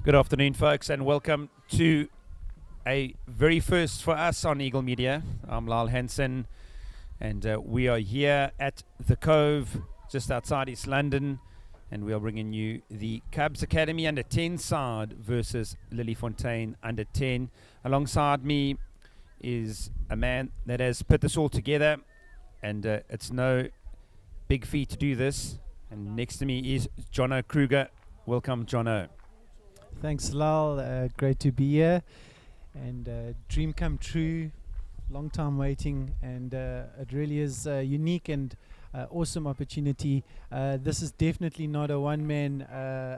Good afternoon, folks, and welcome to a very first for us on Eagle Media. I'm Lyle Hansen, and we are here at the Cove, just outside East London, and we are bringing you the Cubs Academy under 10 side versus Lilyfontein under 10. Alongside me is a man that has put this all together, and it's no big feat to do this. And next to me is Jono Kruger. Welcome, Jono. Thanks, Lal. Great to be here, and dream come true. Long time waiting, and it really is a unique and awesome opportunity. This is definitely not a one-man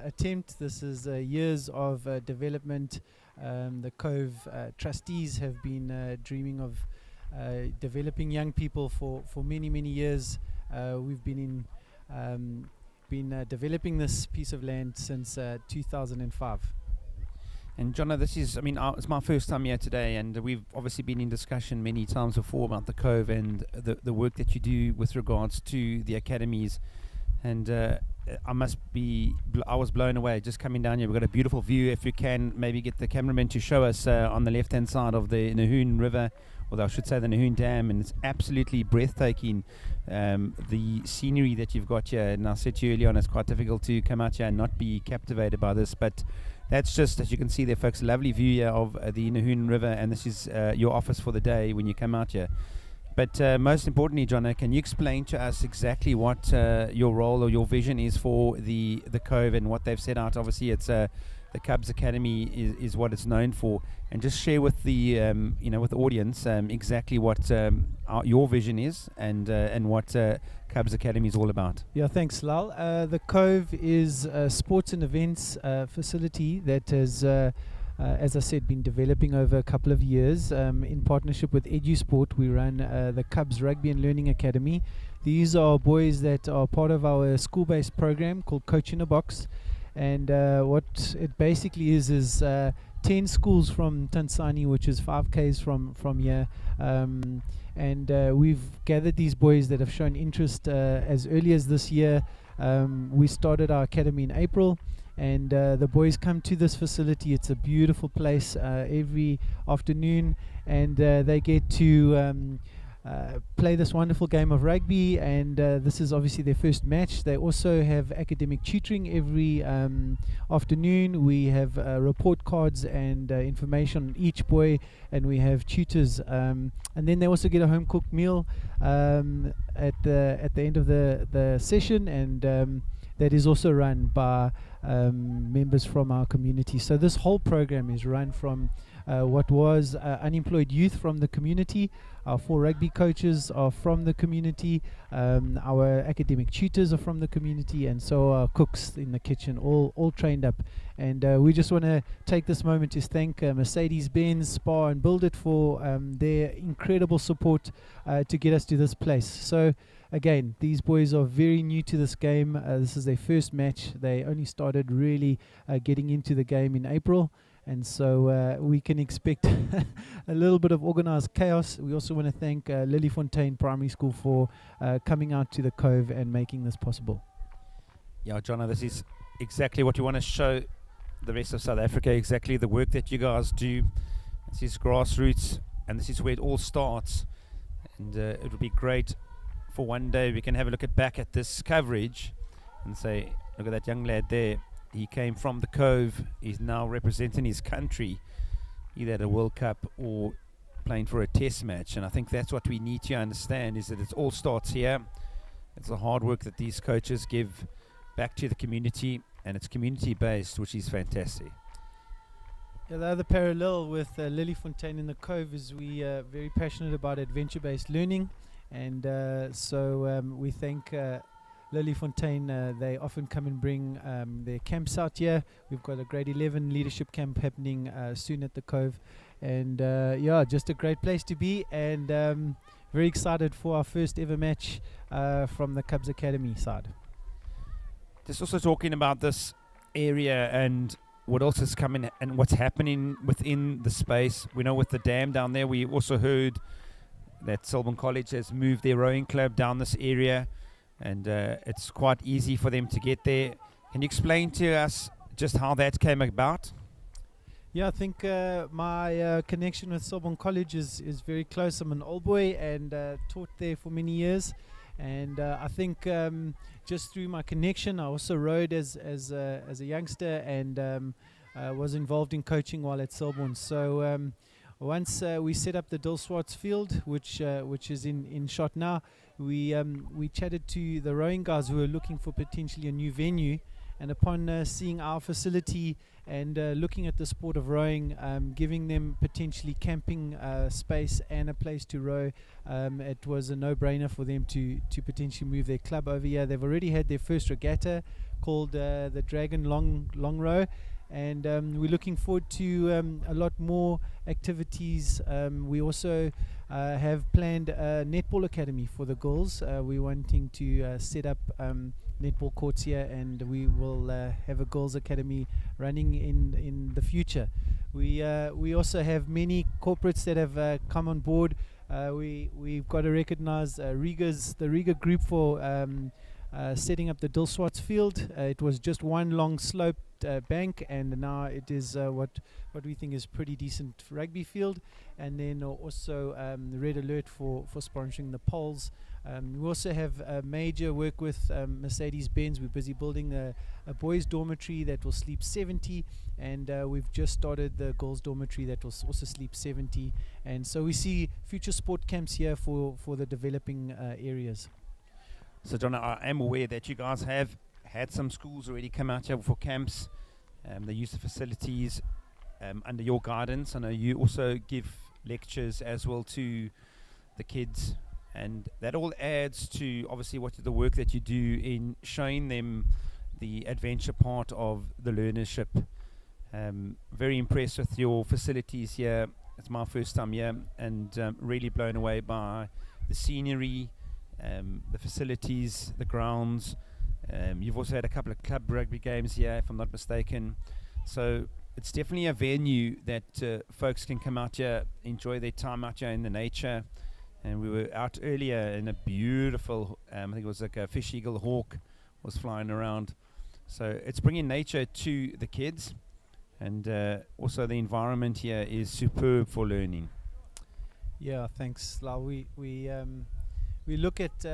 attempt. This is years of development. The Cove trustees have been dreaming of developing young people for many years. We've been developing this piece of land since 2005. And Jono, this is, it's my first time here today, and we've obviously been in discussion many times before about the Cove and the work that you do with regards to the academies. And I was blown away just coming down here. We've got a beautiful view. If you can maybe get the cameraman to show us on the left-hand side of the Nahoon River, or I should say the Nahoon Dam, and it's absolutely breathtaking, the scenery that you've got here. And I said to you earlier on, it's quite difficult to come out here and not be captivated by this, but that's just, as you can see there, folks, a lovely view here of the Nahoon River, and this is your office for the day when you come out here. But most importantly, Jono, can you explain to us exactly what your role or your vision is for the Cove and what they've set out? Obviously, it's the Cubs Academy is what it's known for, and just share with the with the audience exactly what your vision is and what Cubs Academy is all about. Yeah, thanks, Lal. The Cove is a sports and events facility that has, as I said, been developing over a couple of years. In partnership with EduSport, we run the Cubs Rugby and Learning Academy. These are boys that are part of our school-based program called Coach in a Box. And what it basically is 10 schools from Tansani, which is 5 Ks from here. And we've gathered these boys that have shown interest as early as this year. We started our academy in April, and the boys come to this facility. It's a beautiful place every afternoon, and they get to play this wonderful game of rugby, and this is obviously their first match. They also have academic tutoring every afternoon. We have report cards and information on each boy, and we have tutors, and then they also get a home cooked meal at the end of the session, and that is also run by members from our community. So this whole program is run from what was unemployed youth from the community. Our 4 rugby coaches are from the community. Our academic tutors are from the community, and so our cooks in the kitchen, all trained up. And we just want to take this moment to thank Mercedes-Benz, Spa, and Build It for their incredible support to get us to this place. So again, these boys are very new to this game. This is their first match. They only started really getting into the game in April. And so we can expect a little bit of organized chaos. We also want to thank Lilyfontein Primary School for coming out to the Cove and making this possible. Yeah, Jono, this is exactly what you want to show the rest of South Africa, exactly the work that you guys do. This is grassroots, and this is where it all starts. And it would be great for one day we can have a look back at this coverage and say, look at that young lad there. He came from the Cove. He's now representing his country, either at a World Cup or playing for a test match. And I think that's what we need to understand, is that it all starts here. It's the hard work that these coaches give back to the community, and it's community-based, which is fantastic. Yeah, the other parallel with Lilyfontein in the Cove is we are very passionate about adventure-based learning. And so we thank Lilyfontein. They often come and bring their camps out here. We've got a grade 11 leadership camp happening soon at the Cove, and yeah, just a great place to be, and very excited for our first ever match from the Cubs Academy side. Just also talking about this area and what else is coming and what's happening within the space. We know with the dam down there, we also heard that Selborne College has moved their rowing club down this area, and it's quite easy for them to get there. Can you explain to us just how that came about? Yeah, I think my connection with Sorbonne College is very close. I'm an old boy and taught there for many years. And I think just through my connection, I also rode as a youngster and was involved in coaching while at Sorbonne. So once we set up the Dilswarts field, which is in shot now, we chatted to the rowing guys who were looking for potentially a new venue. And upon seeing our facility and looking at the sport of rowing, giving them potentially camping space and a place to row, it was a no-brainer for them to potentially move their club over here. They've already had their first regatta called the Dragon Long Row, and we're looking forward to a lot more activities. We also have planned a netball academy for the girls. We're wanting to set up netball courts here, and we will have a girls academy running in the future. We also have many corporates that have come on board. We've got to recognize the Riga group for setting up the Dilswarts field. It was just one long sloped bank, and now it is what we think is pretty decent rugby field. And then also Red Alert for sponsoring the poles. We also have major work with Mercedes-Benz. We're busy building a boys' dormitory that will sleep 70, and we've just started the girls' dormitory that will also sleep 70. And so we see future sport camps here for the developing areas. So, John, I am aware that you guys have had some schools already come out here for camps. They use the facilities under your guidance. I know you also give lectures as well to the kids, and that all adds to obviously the work that you do in showing them the adventure part of the learnership. Very impressed with your facilities here. It's my first time here, and really blown away by the scenery, the facilities, the grounds. You've also had a couple of club rugby games here, if I'm not mistaken. So it's definitely a venue that folks can come out here, enjoy their time out here in the nature. And we were out earlier in a beautiful, I think it was like a fish eagle hawk was flying around. So it's bringing nature to the kids, and also the environment here is superb for learning. Yeah, thanks, Lau. We look at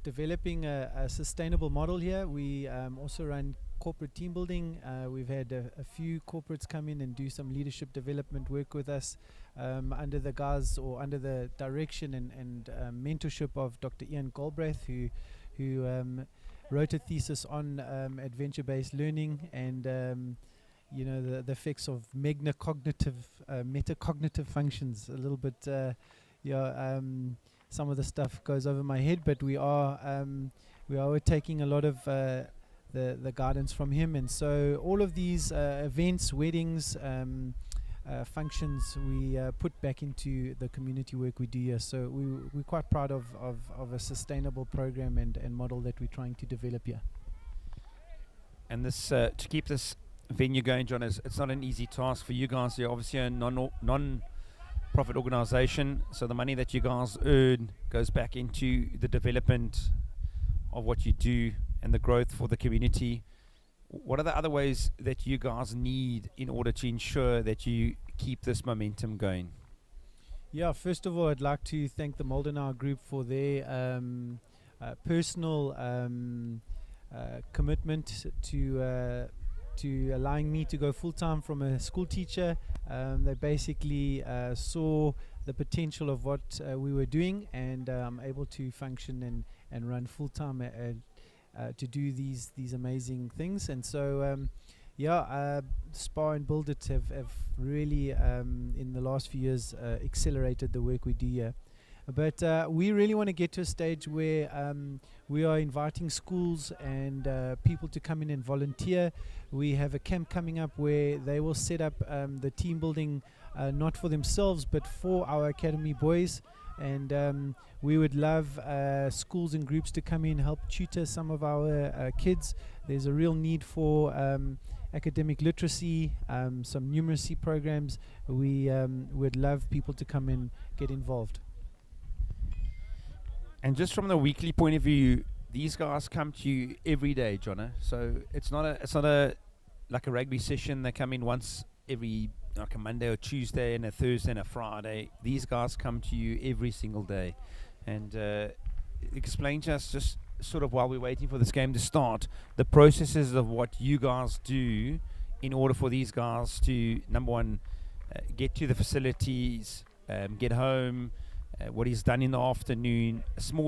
developing a sustainable model here. We also run corporate team building. We've had a few corporates come in and do some leadership development work with us under the guise or under the direction and mentorship of Dr. Ian Galbraith, who wrote a thesis on adventure-based learning and the effects of metacognitive functions. A little bit, some of the stuff goes over my head, but we are taking a lot of the guidance from him, and so all of these events, weddings, functions, we put back into the community work we do here. So we're quite proud of a sustainable program and model that we're trying to develop here. And this to keep this venue going, John, it's not an easy task for you guys. You're obviously a non-profit organization, so the money that you guys earn goes back into the development of what you do and the growth for the community. What are the other ways that you guys need in order to ensure that you keep this momentum going? Yeah, first of all, I'd like to thank the Moldenauer Group for their personal commitment to allowing me to go full-time from a school teacher. They basically saw the potential of what we were doing, and I'm able to function and run full-time to do these amazing things. And so Spar and Build It have really in the last few years accelerated the work we do here. But we really want to get to a stage where we are inviting schools and people to come in and volunteer. We have a camp coming up where they will set up the team building not for themselves but for our academy boys. And we would love schools and groups to come in, help tutor some of our kids. There's a real need for academic literacy, some numeracy programs. We would love people to come in, get involved. And just from the weekly point of view, these guys come to you every day, Jono. So it's not a like a rugby session. They come in once every like a Monday or Tuesday and a Thursday and a Friday. These guys come to you every single day. And explain to us, just sort of while we're waiting for this game to start, the processes of what you guys do in order for these guys to, number one, get to the facilities, get home, what is done in the afternoon,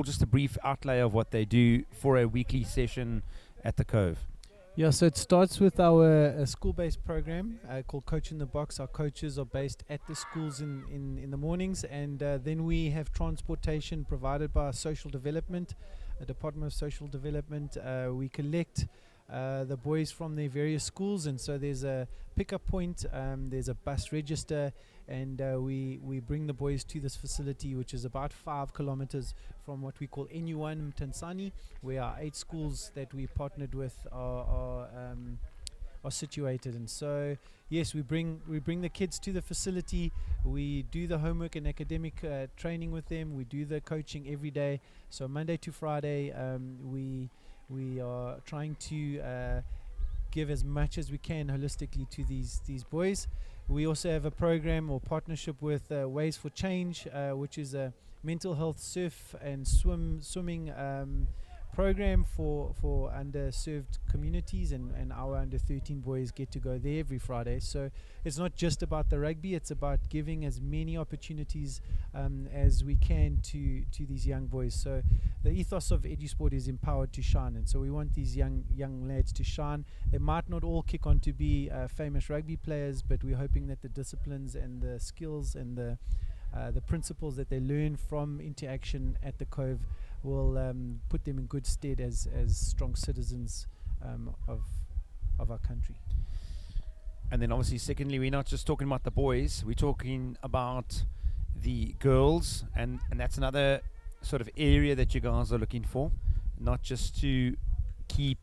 just a brief outlay of what they do for a weekly session at the Cove. Yeah, so it starts with our school-based program called Coach in the Box. Our coaches are based at the schools in the mornings, and then we have transportation provided by social development, the Department of Social Development. We collect the boys from their various schools, and so there's a pickup point, there's a bus register, and we bring the boys to this facility, which is about 5 kilometers from what we call NU1 Mtansani, where our 8 schools that we partnered with are situated. And so yes, we bring the kids to the facility, we do the homework and academic training with them, we do the coaching every day. So Monday to Friday, we are trying to give as much as we can holistically to these boys. We also have a program or partnership with Ways for Change, which is a mental health surf and swimming program for underserved communities, and our under 13 boys get to go there every Friday. So it's not just about the rugby, it's about giving as many opportunities as we can to these young boys. So the ethos of EduSport is empowered to shine, and so we want these young lads to shine. They might not all kick on to be famous rugby players, but we're hoping that the disciplines and the skills and the principles that they learn from interaction at the Cove will put them in good stead as strong citizens of our country. And then obviously secondly, we're not just talking about the boys, we're talking about the girls, and that's another sort of area that you guys are looking for, not just to keep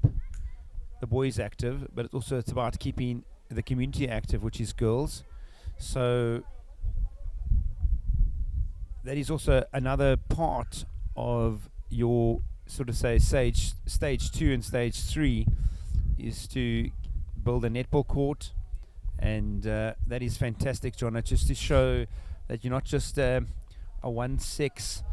the boys active, but it's about keeping the community active, which is girls. So that is also another part of your sort of say stage 2 and stage 3 is to build a netball court, and that is fantastic, John, just to show that you're not just a one-sex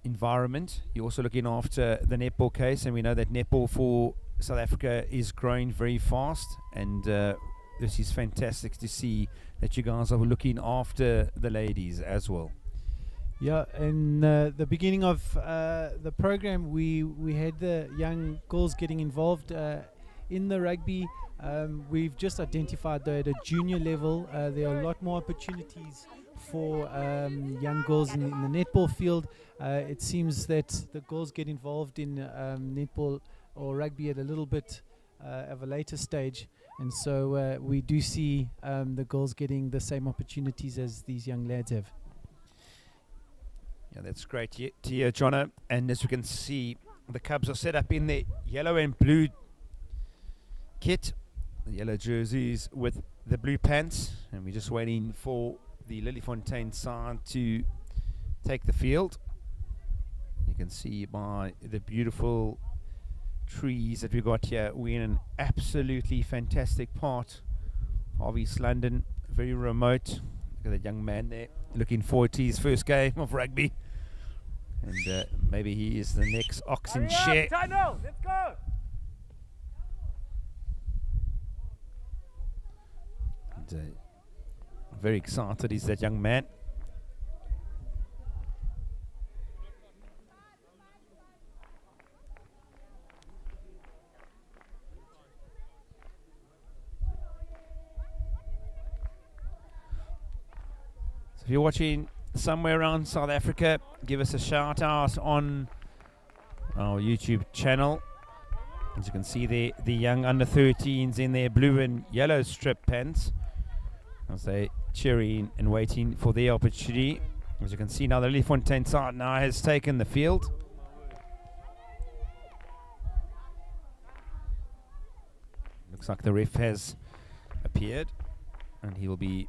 environment, you're also looking after the netball case, and we know that netball for South Africa is growing very fast, and this is fantastic to see that you guys are looking after the ladies as well. Yeah, in the beginning of the program, we had the young girls getting involved in the rugby. We've just identified that at a junior level, there are a lot more opportunities for young girls in the netball field. It seems that the girls get involved in netball or rugby at a little bit of a later stage, and so we do see the girls getting the same opportunities as these young lads have. Yeah, that's great to hear, Jono. And as you can see, the Cubs are set up in their yellow and blue kit, the yellow jerseys with the blue pants, and we're just waiting for the Lilyfontein side to take the field. You can see by the beautiful trees that we got here, we're in an absolutely fantastic part of East London, very remote. Look at that young man there, looking forward to his first game of rugby, and maybe he is the next Oxen Share. Let's go. And, very excited is that young man. So if you're watching somewhere around South Africa, give us a shout out on our YouTube channel. As you can see there, the young under 13s in their blue and yellow strip pants, as they cheering and waiting for their opportunity. As you can see now, the Lilyfontein side now has taken the field. Looks like the ref has appeared, and he will be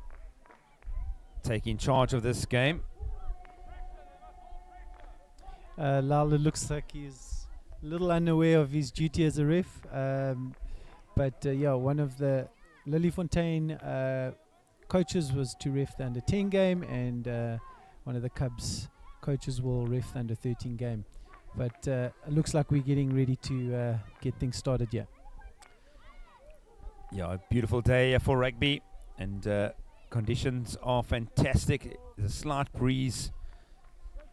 taking charge of this game. Lala looks like he's a little unaware of his duty as a ref, but yeah, one of the Lilyfontein coaches was to ref the under 10 game, and one of the Cubs coaches will ref the under 13 game. But it looks like we're getting ready to get things started here. Yeah, a beautiful day for rugby, and conditions are fantastic. There's a slight breeze.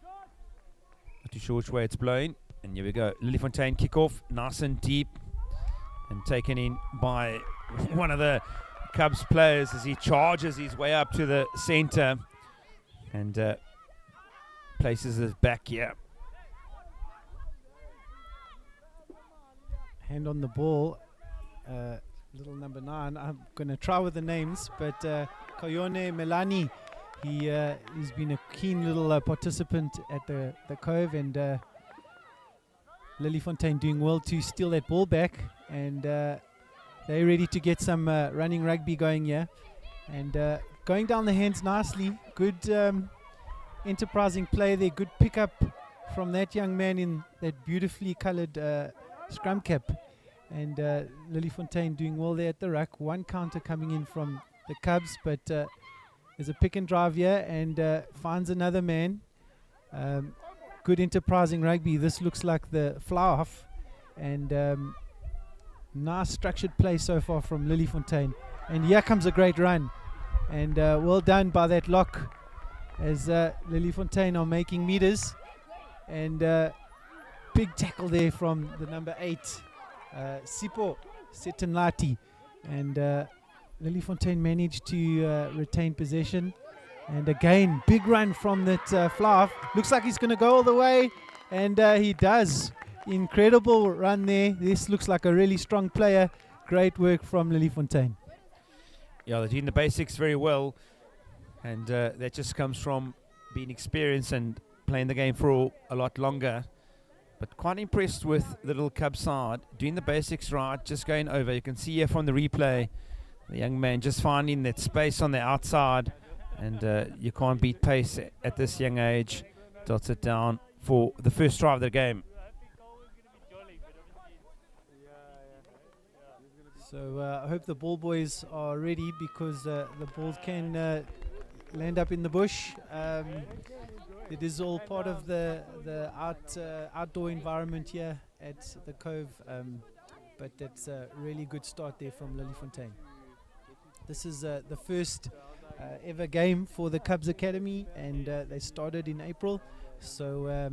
Not too sure which way it's blowing. And here we go. Lilyfontein kickoff, nice and deep, and taken in by one of the Cubs players as he charges his way up to the center and places it back here. Hand on the ball, little number 9. I'm going to try with the names, but Koyone Melani, he's been a keen little participant at the Cove, and Lilyfontein doing well to steal that ball back, and they're ready to get some running rugby going here, and going down the hands nicely. Good enterprising play there, good pickup from that young man in that beautifully coloured scrum cap, and Lilyfontein doing well there at the ruck. One counter coming in from the Cubs, but there's a pick and drive here, and finds another man. Good enterprising rugby. This looks like the fly-off, and nice structured play so far from Lilyfontein. And here comes a great run, and well done by that lock as Lilyfontein are making meters, and big tackle there from the number 8, Sipo Setenlati, and Lilyfontein managed to retain possession. And again, big run from that fly-off. Looks like he's going to go all the way, and he does. Incredible run there. This looks like a really strong player. Great work from Lilyfontein. Yeah, they're doing the basics very well, and that just comes from being experienced and playing the game for a lot longer. But quite impressed with the little Cub side, doing the basics right, just going over. You can see here from the replay, the young man just finding that space on the outside, and you can't beat pace at this young age. Dots it down for the first try of the game. So I hope the ball boys are ready, because the balls can land up in the bush. It is all part of the outdoor environment here at the Cove, but that's a really good start there from Lilyfontein. This is the first ever game for the Cubs Academy, and they started in April. So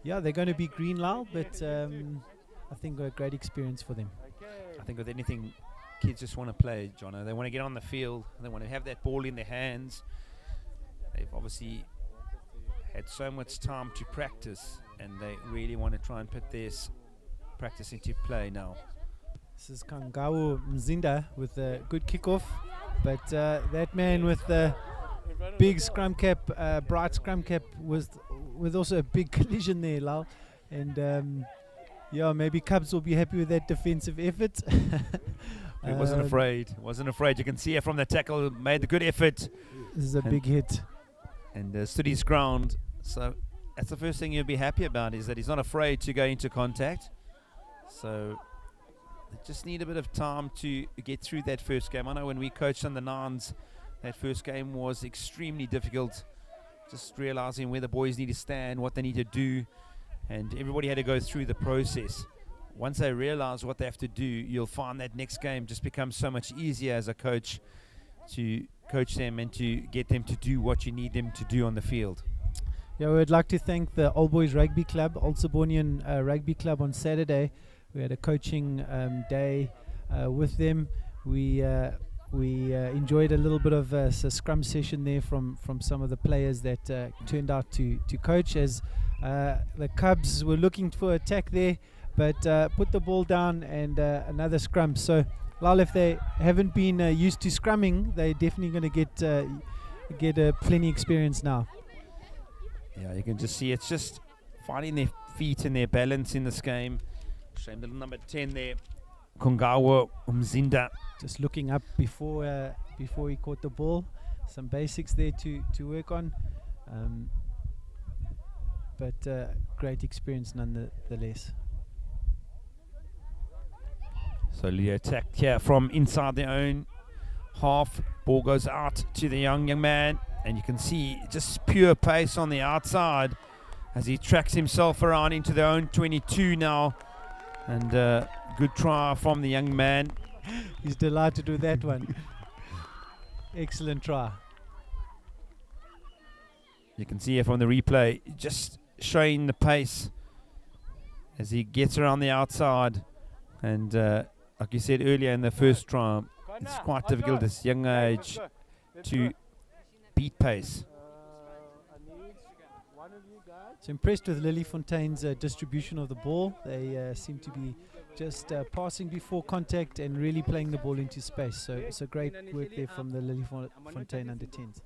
yeah, they're going to be green now, but I think a great experience for them. I think with anything, kids just want to play, Jono. They want to get on the field. They want to have that ball in their hands. They've obviously had so much time to practice, and they really want to try and put this practice into play now. This is Kangawu Mzinda with a good kickoff, but that man with the big scrum cap, bright scrum cap, with also a big collision there, Lal. And yeah, maybe Cubs will be happy with that defensive effort. He wasn't afraid. You can see it from the tackle, made the good effort. This is a big hit. And stood his ground. So that's the first thing you'll be happy about, is that he's not afraid to go into contact. So they just need a bit of time to get through that first game. I know when we coached on the Nines, that first game was extremely difficult. Just realizing where the boys need to stand, what they need to do, and everybody had to go through the process. Once they realize what they have to do, you'll find that next game just becomes so much easier as a coach to coach them and to get them to do what you need them to do on the field. Yeah, we would like to thank the Old Boys Rugby Club, Old Sabonian Rugby Club on Saturday. We had a coaching day with them. We enjoyed a little bit of a scrum session there from some of the players that turned out to coach, as the Cubs were looking for attack there, but put the ball down and another scrum. So, Lal, if they haven't been used to scrumming, they're definitely going to get plenty experience now. Yeah, you can just see it's just finding their feet and their balance in this game. Shame little number 10 there, Kongawa Umzinda. Just looking up before he caught the ball. Some basics there to work on. But great experience nonetheless. So Leo attacked here from inside their own half. Ball goes out to the young man, and you can see just pure pace on the outside as he tracks himself around into their own 22 now. And good try from the young man. He's delighted with that one. Excellent try. You can see here from the replay, just showing the pace as he gets around the outside. And like you said earlier in the first try, it's quite difficult at this young age to beat pace. So impressed with Lilyfontein's distribution of the ball. They seem to be just passing before contact and really playing the ball into space. So it's a great work there from the Lilyfontein under 10s.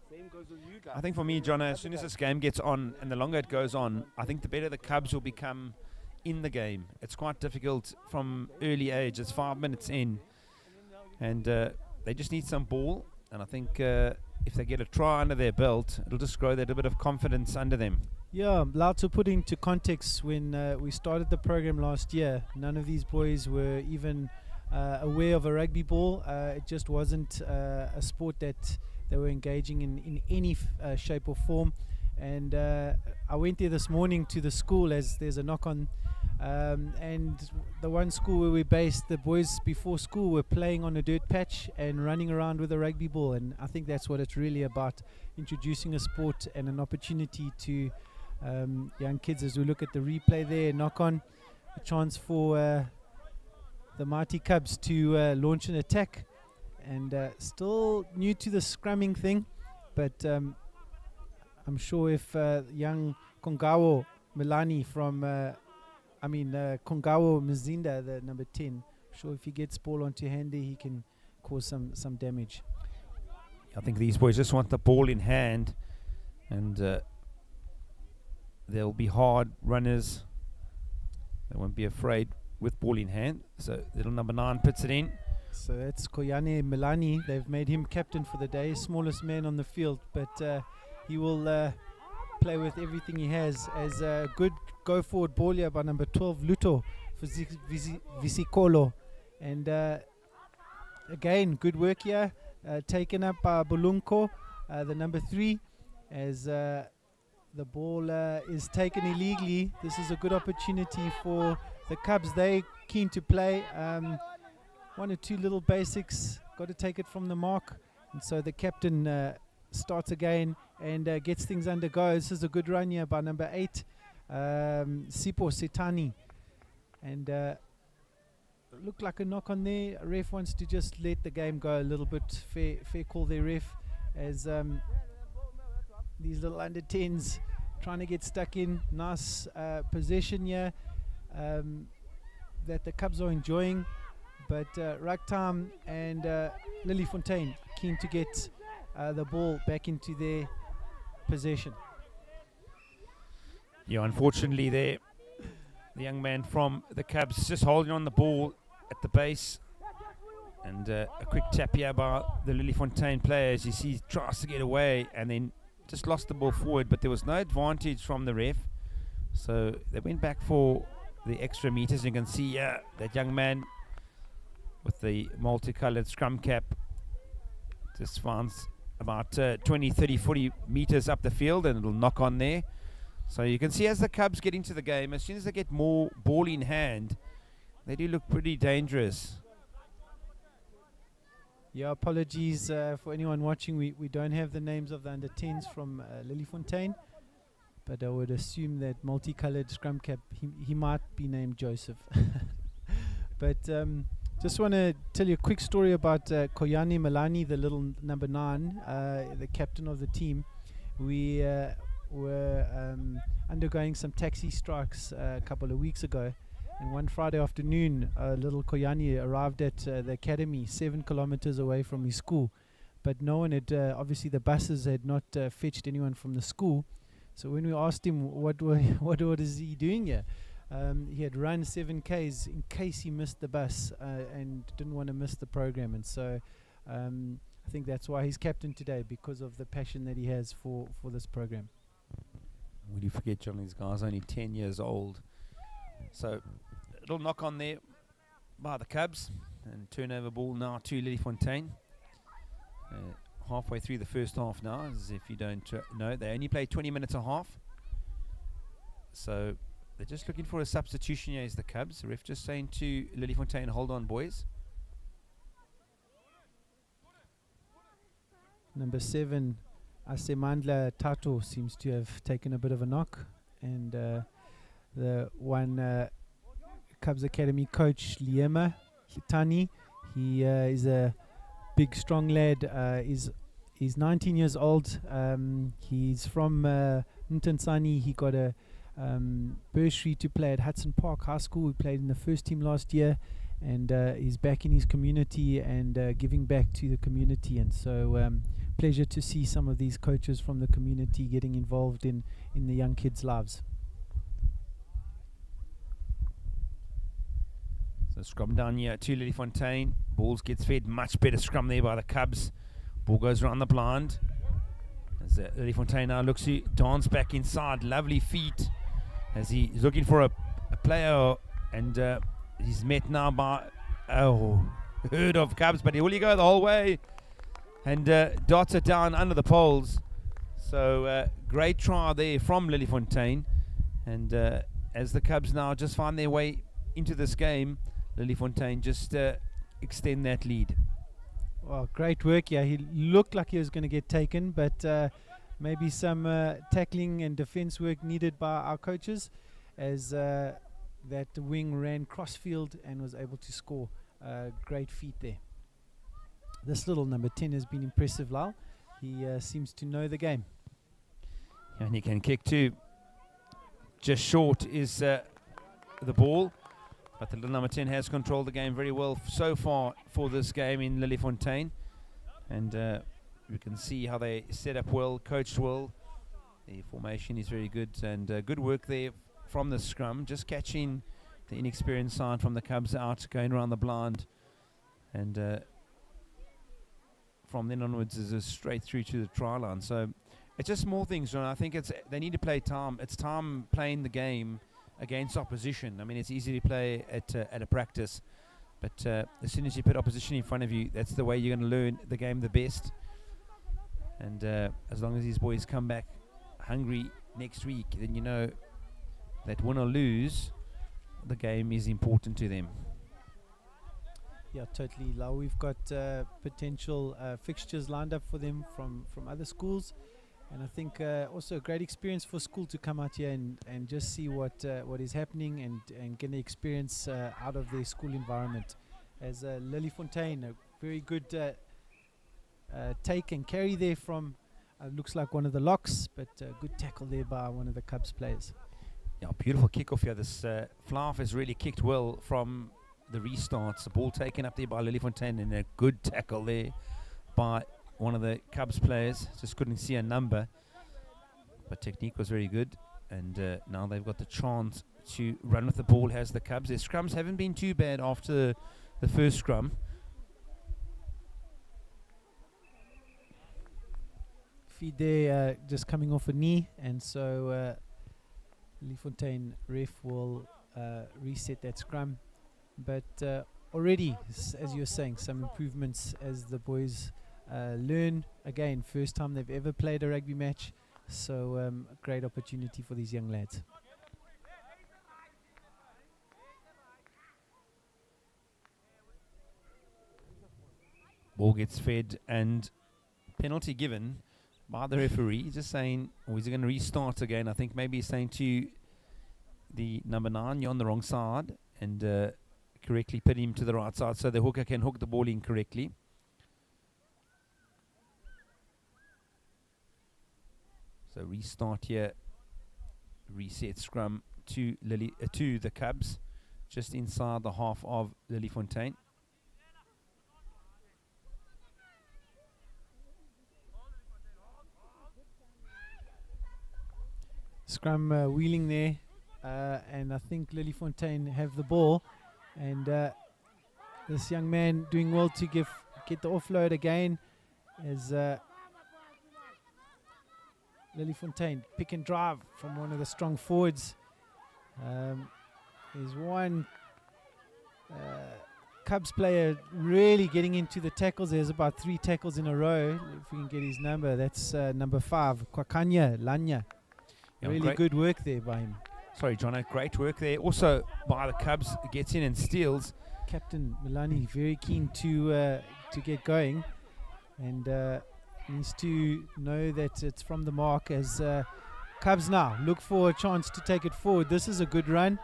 I think for me, John, as soon as this game gets on and the longer it goes on, I think the better the Cubs will become in the game. It's quite difficult from early age. It's 5 minutes in, and they just need some ball. And I think if they get a try under their belt, it'll just grow that a bit of confidence under them. Yeah, loud to put into context, when we started the program last year, none of these boys were even aware of a rugby ball. It just wasn't a sport that they were engaging in any shape or form. And I went there this morning to the school, as there's a knock on, and the one school where we're based, the boys before school were playing on a dirt patch and running around with a rugby ball. And I think that's what it's really about, introducing a sport and an opportunity to young kids. As we look at the replay there, knock on, a chance for the mighty Cubs to launch an attack. And still new to the scrumming thing, but I'm sure if young Kongawo Milani from Kongawo Mzinda, the number 10, I'm sure if he gets ball onto handy, he can cause some damage. I think these boys just want the ball in hand, and they'll be hard runners. They won't be afraid with ball in hand. So little number 9 puts it in. So that's Koyane Milani. They've made him captain for the day, smallest man on the field, but he will play with everything he has, as a good go-forward ball here by number 12, Luto Visikolo. And again, good work here, taken up by Bulunko, the number 3, as the ball is taken illegally. This is a good opportunity for the Cubs. They keen to play. One or two little basics, got to take it from the mark. And so the captain starts again and gets things under go. This is a good run here by number 8, Sipo Setani. And looked like a knock on there. Ref wants to just let the game go a little bit. Fair call there, ref, as these little under 10s trying to get stuck in. Nice possession here that the Cubs are enjoying. But Rugby and Lilyfontein keen to get the ball back into their possession. Yeah, unfortunately there, the young man from the Cubs just holding on the ball at the base. And a quick tap here by the Lilyfontein players. You see, tries to get away and then just lost the ball forward, but there was no advantage from the ref. So they went back for the extra meters. You can see that young man with the multicolored scrum cap just finds about 20, 30, 40 meters up the field, and it'll knock on there. So you can see as the Cubs get into the game, as soon as they get more ball in hand, they do look pretty dangerous. Yeah, apologies for anyone watching. We don't have the names of the under 10s from Lilyfontein, but I would assume that multicolored scrum cap, he might be named Joseph. But just want to tell you a quick story about Koyane Milani, the little number 9, the captain of the team. We were undergoing some taxi strikes a couple of weeks ago, and one Friday afternoon, little Koyane arrived at the academy 7 kilometers away from his school, but no one had, obviously the buses had not fetched anyone from the school. So when we asked him what is he doing here, he had run 7Ks in case he missed the bus and didn't want to miss the program. And so I think that's why he's captain today, because of the passion that he has for this program. Will you forget, John, this guy's only 10 years old. So it'll knock on there by the Cubs. and turnover ball now to Lilyfontein. Halfway through the first half now, as if you don't know, they only play 20 minutes a half. So they're just looking for a substitution here as the Cubs. The ref just saying to Lilyfontein, hold on, boys. Number 7, Asemandla Tato, seems to have taken a bit of a knock. And the one Cubs Academy coach, Liema Hitani, he is a big, strong lad. He's 19 years old. He's from Mtansani. He got a bursary to play at Hudson Park High School. We played in the first team last year, and he's back in his community and giving back to the community. And so pleasure to see some of these coaches from the community getting involved in the young kids' lives. So scrum down here to Lilyfontein. Balls gets fed. Much better scrum there by the Cubs. Ball goes around the blind. As Lilyfontein now looks to dance back inside. Lovely feet as he's looking for a player, and he's met now by herd of Cubs, but will he go the whole way and dots it down under the poles. So great try there from Lilyfontein, and as the Cubs now just find their way into this game, Lilyfontein just extend that lead. Well, great work. Yeah, he looked like he was going to get taken, but maybe some tackling and defense work needed by our coaches, as that wing ran crossfield and was able to score. Great feat there. This little number 10 has been impressive, Lal. He seems to know the game. Yeah, and he can kick too. Just short is the ball. But the little number 10 has controlled the game very well so far for this game in Lilyfontein. And you can see how they set up well, coached well. The formation is very good, and good work there from the scrum. Just catching the inexperienced side from the Cubs out, going around the blind. And from then onwards is straight through to the try line. So it's just small things, John. I think they need to play time. It's time playing the game against opposition. I mean, it's easy to play at a practice, but as soon as you put opposition in front of you, that's the way you're going to learn the game the best. And as long as these boys come back hungry next week, then you know that win or lose, the game is important to them. Yeah, totally. Now we've got potential fixtures lined up for them from other schools. And I think also a great experience for school to come out here and just see what is happening and get an experience out of their school environment. As Lilyfontein, a very good take and carry there from, looks like one of the locks, but good tackle there by one of the Cubs players. Yeah, beautiful kickoff here. This Flav has really kicked well from the restarts. The ball taken up there by Lilyfontein, and a good tackle there by one of the Cubs players. Just couldn't see a number, but technique was very good. And now they've got the chance to run with the ball, has the Cubs. Their scrums haven't been too bad after the first scrum. Feed there just coming off a knee, and so Lilyfontein ref will reset that scrum. But already, as you were saying, some improvements as the boys learn. Again, first time they've ever played a rugby match, so a great opportunity for these young lads. Ball gets fed and penalty given by the referee. Just saying, or is he going to restart again? I think maybe he's saying to the number 9, you're on the wrong side, and correctly put him to the right side so the hooker can hook the ball in correctly. So restart here, reset scrum to the Cubs, just inside the half of Lilyfontein. Scrum wheeling there, and I think Lilyfontein have the ball, and this young man doing well to get the offload again, as Lilyfontein pick and drive from one of the strong forwards. There's one Cubs player really getting into the tackles. There's about 3 tackles in a row. If we can get his number, that's number 5, Kwakanya Lanya. Yeah, really good work there by him. Sorry, Jono, great work there. Also, by the Cubs, gets in and steals. Captain Milani very keen to get going, and needs to know that it's from the mark as Cubs now look for a chance to take it forward. This is a good run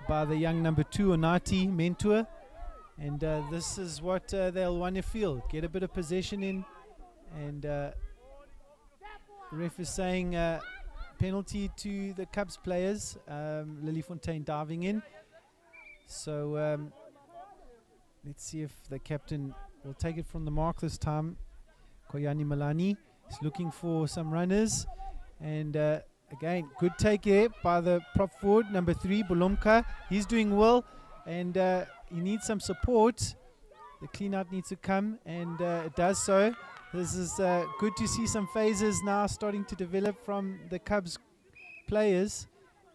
by the young number 2, Onati Mentor, and this is what they'll want to feel. Get a bit of possession in, and the ref is saying penalty to the Cubs players. Lilyfontein diving in. So let's see if the captain will take it from the mark this time. Koyani Malani is looking for some runners, and again, good take there by the prop forward, number 3, Bulumka. He's doing well, and he needs some support. The clean out needs to come, and it does so. This is good to see some phases now starting to develop from the Cubs players,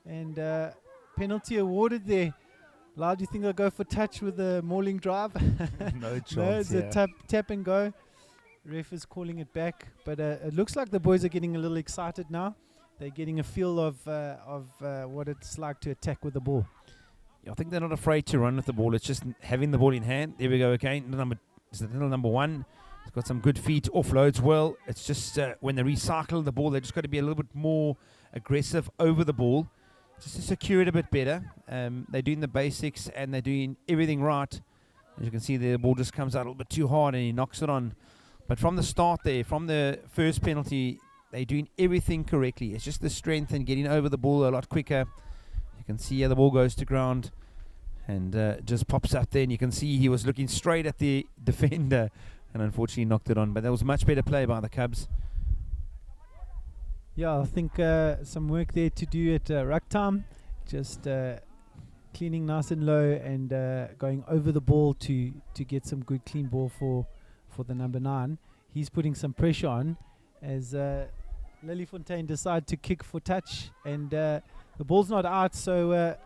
and penalty awarded there. Lyle, do you think they'll go for touch with the mauling drive? No chance. No, it's a tap and go. Ref is calling it back, but it looks like the boys are getting a little excited now. They're getting a feel of what it's like to attack with the ball. Yeah, I think they're not afraid to run with the ball. It's just having the ball in hand. There we go again. Number 1. He's got some good feet, offloads well. It's just when they recycle the ball, they just got to be a little bit more aggressive over the ball, just to secure it a bit better. They're doing the basics and they're doing everything right. As you can see, the ball just comes out a little bit too hard and he knocks it on. But from the start there, from the first penalty, they're doing everything correctly. It's just the strength and getting over the ball a lot quicker. You can see how the ball goes to ground and just pops up there. And you can see he was looking straight at the defender and unfortunately knocked it on. But that was much better play by the Cubs. Yeah, I think some work there to do at ruck time. Just cleaning nice and low and going over the ball to get some good clean ball for the number 9. He's putting some pressure on as Lilyfontein decide to kick for touch, and the ball's not out, so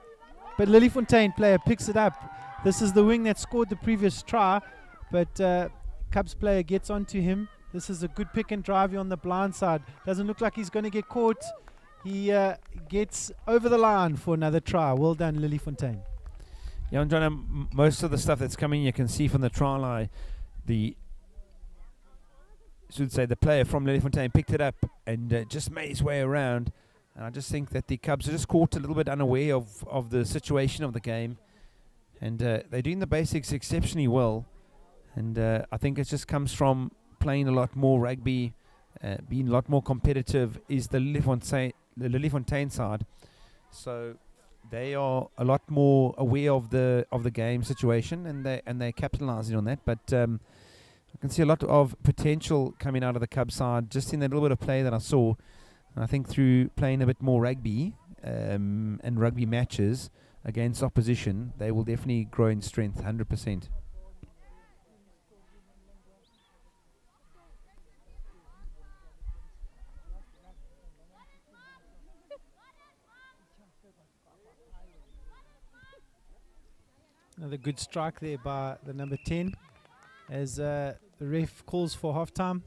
but Lilyfontein player picks it up. This is the wing that scored the previous try, but Cubs player gets onto him. This is a good pick and drive on the blind side. Doesn't look like he's going to get caught. He gets over the line for another try. Well done, Lilyfontein. Yeah, and John, most of the stuff that's coming, you can see from the try line, the player from Lilyfontein picked it up and just made his way around. And I just think that the Cubs are just caught a little bit unaware of the situation of the game. And they're doing the basics exceptionally well. And I think it just comes from playing a lot more rugby, being a lot more competitive is the Lilyfontein side. So they are a lot more aware of the game situation, and they're capitalizing on that. But I can see a lot of potential coming out of the Cubs side just in that little bit of play that I saw. And I think through playing a bit more rugby and rugby matches against opposition, they will definitely grow in strength 100%. Another good strike there by the number 10 as the ref calls for halftime.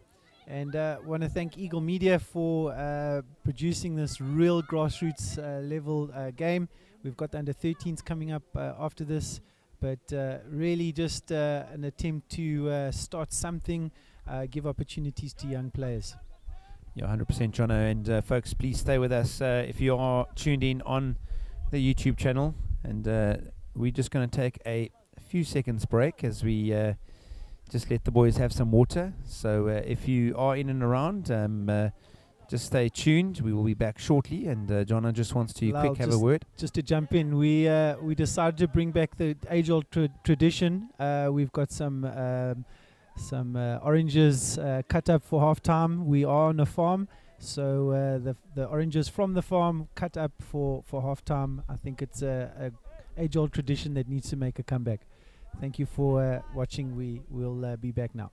And want to thank Eagle Media for producing this real grassroots level game. We've got the under 13s coming up after this, but really just an attempt to start something, give opportunities to young players. Yeah, 100%, Jono. And folks, please stay with us if you are tuned in on the YouTube channel. And we're just going to take a few seconds break as we just let the boys have some water. So if you are in and around, just stay tuned. We will be back shortly. And Jono just wants to quick have a word. Just to jump in, we decided to bring back the age-old tradition. We've got some oranges cut up for halftime. We are on a farm, so the oranges from the farm cut up for halftime. I think it's a age-old tradition that needs to make a comeback. Thank you for watching. We will be back now.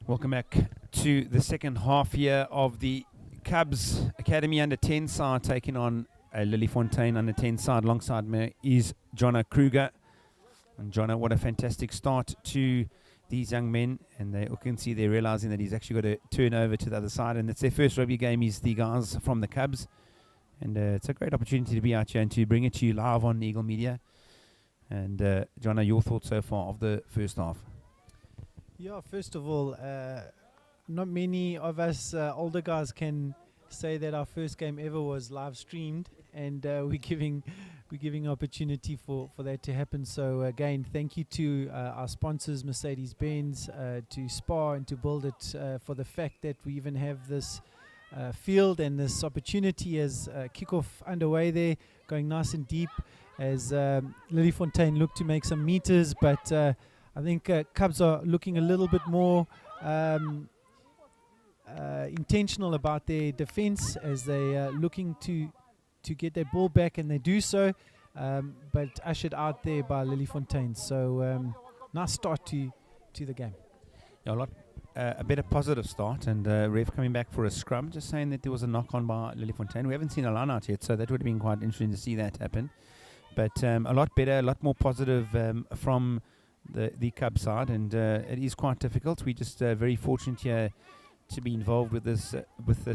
Welcome back to the second half here of the Cubs Academy under 10 side taking on a Lilyfontein under 10 side. Alongside me is Jono Kruger. And Jono, what a fantastic start to these young men. And they all can see they're realizing that he's actually got to turn over to the other side. And it's their first rugby game. Is the guys from the Cubs. And it's a great opportunity to be out here and to bring it to you live on Eagle Media. And Jono, your thoughts so far of the first half? Yeah, first of all, not many of us older guys can say that our first game ever was live streamed, and we're giving opportunity for that to happen. So again, thank you to our sponsors, Mercedes-Benz, to Spa and to Build It, for the fact that we even have this field and this opportunity as kickoff underway there, going nice and deep as Lilyfontein look to make some meters, but I think Cubs are looking a little bit more intentional about their defense as they are looking to get their ball back, and they do so, but ushered out there by Lilyfontein. So nice start to the game. Yeah, a better positive start, and Rev coming back for a scrum, just saying that there was a knock on by Lilyfontein. We haven't seen a line out yet, so that would have been quite interesting to see that happen. But a lot better, a lot more positive from the Cub side, and it is quite difficult. We're just very fortunate here to be involved with this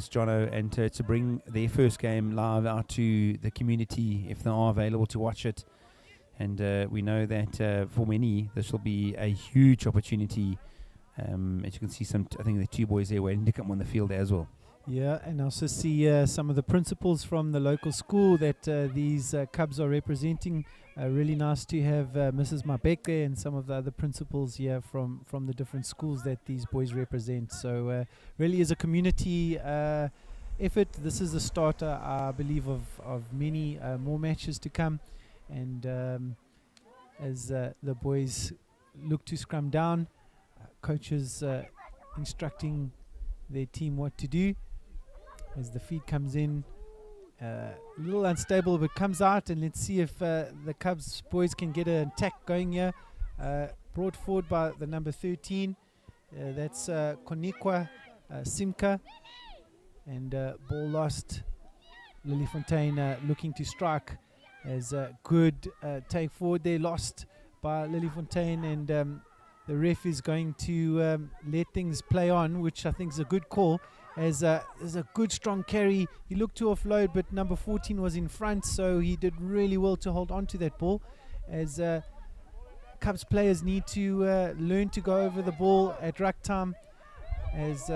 Jono, and to bring their first game live out to the community if they are available to watch it. And we know that for many this will be a huge opportunity. As you can see, I think the two boys there waiting to come on the field as well. Yeah, and also see some of the principals from the local school that these Cubs are representing. Really nice to have Mrs. Mabeke and some of the other principals here from the different schools that these boys represent. So really is a community effort. This is the starter, I believe, of many more matches to come. And as the boys look to scrum down, coaches instructing their team what to do. As the feed comes in, a little unstable, but comes out, and let's see if the Cubs boys can get an attack going here. Brought forward by the number 13, that's Konikwa Simka, and ball lost. Lilyfontein looking to strike as a good take forward there, lost by Lilyfontein, and the ref is going to let things play on, which I think is a good call. As there's a good strong carry. He looked to offload, but number 14 was in front, so he did really well to hold on to that ball. As Cubs players need to learn to go over the ball at ruck time, as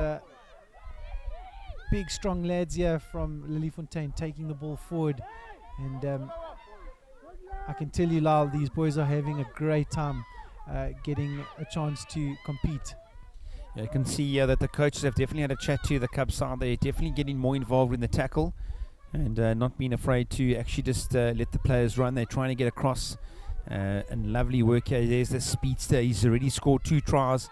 big strong lads here from Lilyfontein taking the ball forward. And I can tell you, Lyle, these boys are having a great time getting a chance to compete. Yeah, you can see that the coaches have definitely had a chat to the Cubs side. They're definitely getting more involved in the tackle, and not being afraid to actually just let the players run. They're trying to get across, and lovely work here. There's the speedster. He's already scored 2 tries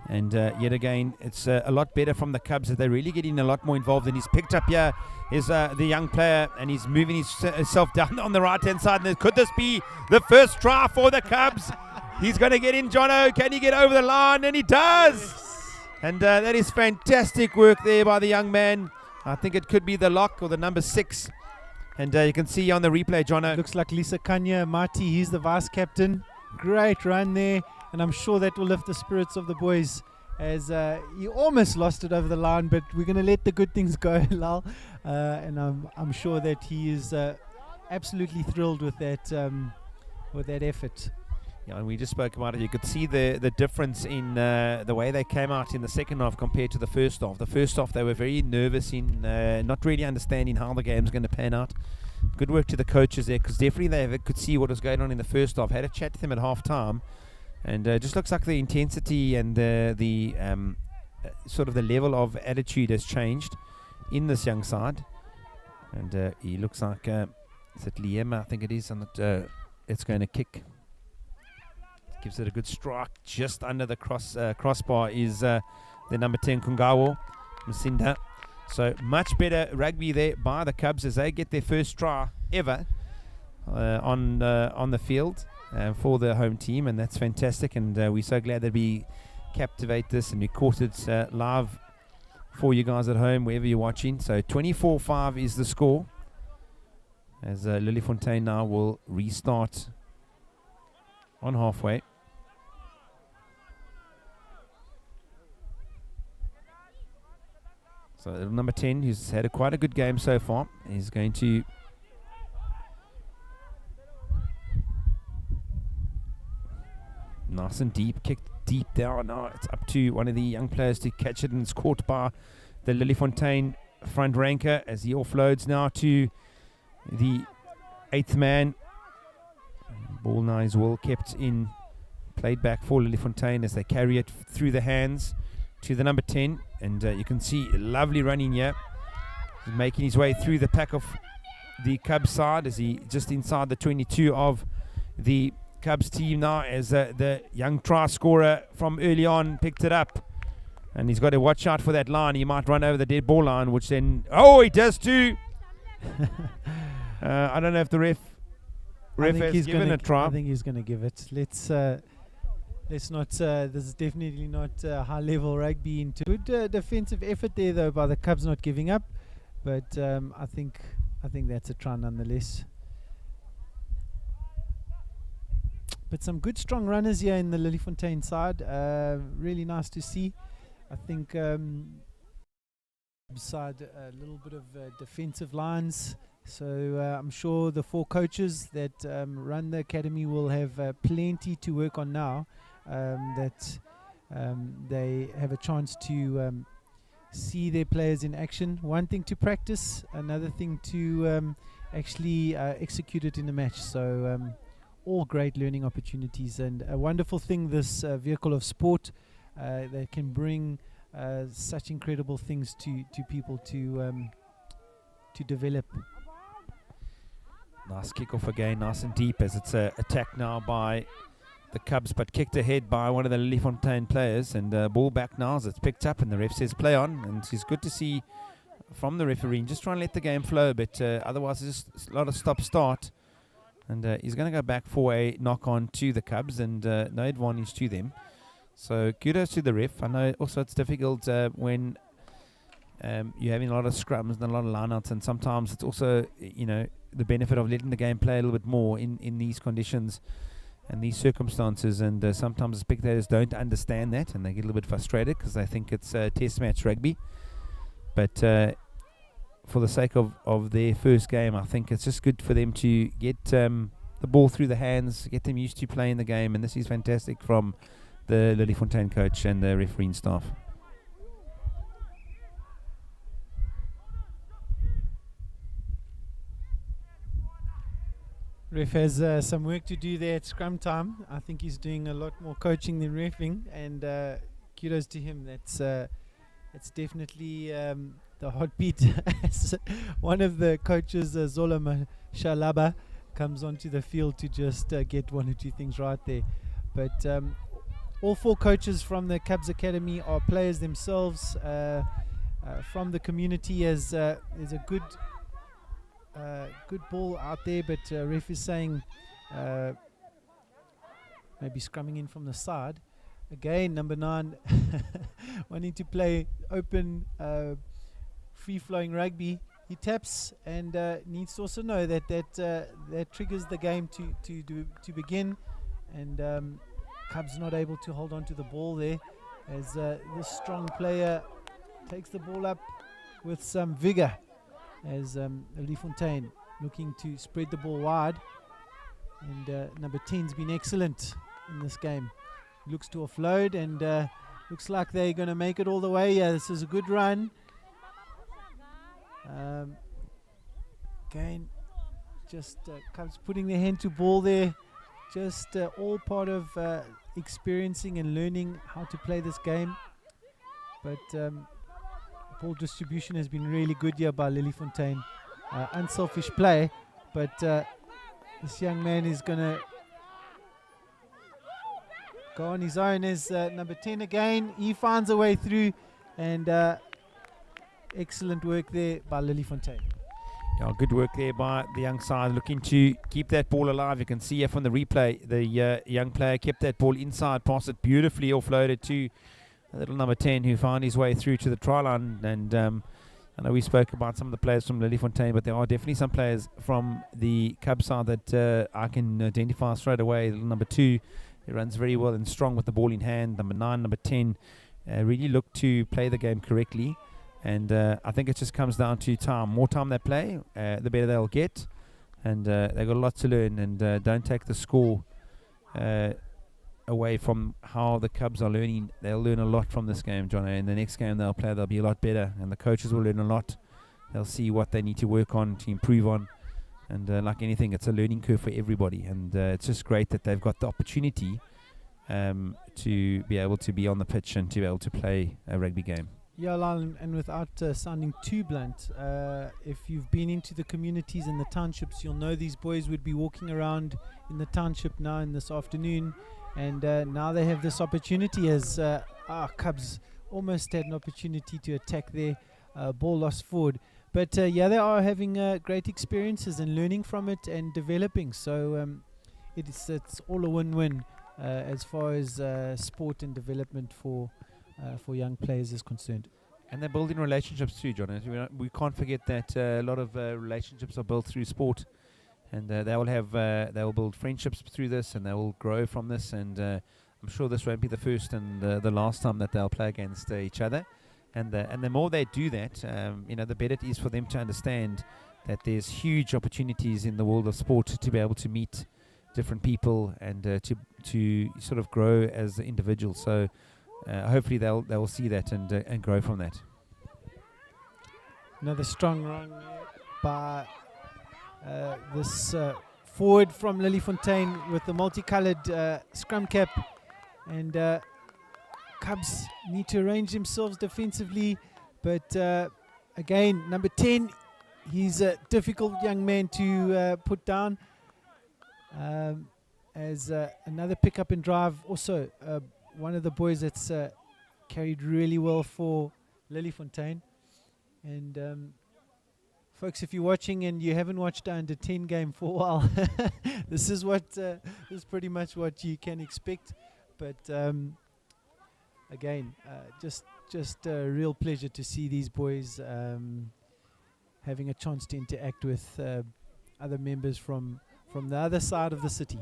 And yet again, it's a lot better from the Cubs that they're really getting a lot more involved. And he's picked up here is the young player, and he's moving himself down on the right-hand side. And could this be the first try for the Cubs? He's going to get in, Jono. Can he get over the line? And he does. Yes. And that is fantastic work there by the young man. I think it could be the lock or the number 6. And you can see on the replay, Jono. Looks like Lisa Kanya Marty. He's the vice captain. Great run there. And I'm sure that will lift the spirits of the boys, as he almost lost it over the line, but we're going to let the good things go, Lal. And I'm sure that he is absolutely thrilled with that effort. Yeah, and we just spoke about it. You could see the difference in the way they came out in the second half compared to the first half. The first half, they were very nervous in not really understanding how the game's going to pan out. Good work to the coaches there, because definitely they could see what was going on in the first half. Had a chat to them at half-time. And just looks like the intensity and the sort of the level of attitude has changed in this young side. And he looks like, is it Liema? I think it is. And it's going to kick. Gives it a good strike. Just under the crossbar is the number 10, Kungawo Msinda. So much better rugby there by the Cubs as they get their first try ever on the field. For the home team, and that's fantastic, and we're so glad that we captivate this and we caught it live for you guys at home wherever you're watching. So 24-5 is the score, as Lilyfontein now will restart on halfway. So number 10, who's had quite a good game so far, is going to nice and deep, kicked deep down. Now it's up to one of the young players to catch it, and it's caught by the Lilyfontein front ranker as he offloads now to the 8th man. Ball now is well kept in, played back for Lilyfontein as they carry it through the hands to the number 10, and you can see lovely running here. He's making his way through the pack of the Cubs side as he just inside the 22 of the Cubs team now, as the young try scorer from early on picked it up, and he's got to watch out for that line. He might run over the dead ball line, which then he does too. I don't know if the ref has given a try. I think he's going to give it. Let's not. This is definitely not high level rugby. Into good defensive effort there though by the Cubs, not giving up. But I think that's a try nonetheless. But some good strong runners here in the Lilyfontein side. Really nice to see. I think side a little bit of defensive lines. So I'm sure the 4 coaches that run the academy will have plenty to work on now. That they have a chance to see their players in action. One thing to practice, another thing to actually execute it in a match. So all great learning opportunities, and a wonderful thing, this vehicle of sport that can bring such incredible things to people to develop. Nice kickoff again, nice and deep, as it's attacked now by the Cubs, but kicked ahead by one of the Lilyfontein players, and ball back now as it's picked up, and the ref says play on, and it's good to see from the referee just trying to let the game flow a bit, otherwise it's just a lot of stop-start. And he's going to go back for a knock-on to the Cubs, and no advantage to them. So kudos to the ref. I know also it's difficult when you're having a lot of scrums and a lot of lineouts, and sometimes it's also, the benefit of letting the game play a little bit more in these conditions and these circumstances. And sometimes the spectators don't understand that, and they get a little bit frustrated because they think it's test match rugby. But for the sake of their first game, I think it's just good for them to get the ball through the hands, get them used to playing the game, and this is fantastic from the Lilyfontein coach and the refereeing staff. Ref has some work to do there at scrum time. I think he's doing a lot more coaching than reffing, and kudos to him. It's definitely the heartbeat. As one of the coaches, Zola Shalaba, comes onto the field to just get one or two things right there. But all 4 coaches from the Cubs Academy are players themselves from the community. As there's a good ball out there, but ref is saying maybe scrumming in from the side. Again, number 9 wanting to play open, free-flowing rugby. He taps and needs to also know that that triggers the game to begin. And Cubs not able to hold on to the ball there, as this strong player takes the ball up with some vigor, as Lilyfontein looking to spread the ball wide. And number 10's been excellent in this game. Looks to offload, and looks like they're going to make it all the way. Yeah, this is a good run. Again, just Cubs putting their hand to ball there. Just all part of experiencing and learning how to play this game. But ball distribution has been really good here by Lilyfontein. Unselfish play, but this young man is going to go on his own as number 10 again. He finds a way through, and excellent work there by Lilyfontein. Yeah, good work there by the young side, looking to keep that ball alive. You can see here from the replay, the young player kept that ball inside, passed it beautifully, offloaded to a little number 10 who found his way through to the try line. And I know we spoke about some of the players from Lilyfontein, but there are definitely some players from the Cubs side that I can identify straight away. Little number 2, he runs very well and strong with the ball in hand. Number 9, number 10 really look to play the game correctly. And I think it just comes down to time. More time they play, the better they'll get. And they've got a lot to learn. And don't take the score away from how the Cubs are learning. They'll learn a lot from this game, John. In the next game they'll play, they'll be a lot better. And the coaches will learn a lot. They'll see what they need to work on, to improve on. And like anything, it's a learning curve for everybody. And it's just great that they've got the opportunity to be able to be on the pitch and to be able to play a rugby game. Yeah, Lyle, and without sounding too blunt, if you've been into the communities and the townships, you'll know these boys would be walking around in the township now in this afternoon, and now they have this opportunity as our Cubs almost had an opportunity to attack their ball lost forward. But yeah, they are having great experiences and learning from it and developing. So it's all a win-win as far as sport and development for young players is concerned. And they're building relationships too, John. We can't forget that a lot of relationships are built through sport, and they will build friendships through this, and they will grow from this. And I'm sure this won't be the first and the last time that they'll play against each other. And the more they do that, the better it is for them to understand that there's huge opportunities in the world of sport to be able to meet different people and to sort of grow as individuals. So. Hopefully they will see that and grow from that. Another strong run by this forward from Lilyfontein with the multicolored scrum cap, and Cubs need to arrange themselves defensively, but again, number 10, he's a difficult young man to put down, as another pick up and drive. Also one of the boys that's carried really well for Lilyfontein. And folks, if you're watching and you haven't watched our under 10 game for a while, this is pretty much what you can expect. But again, just a real pleasure to see these boys having a chance to interact with other members from the other side of the city.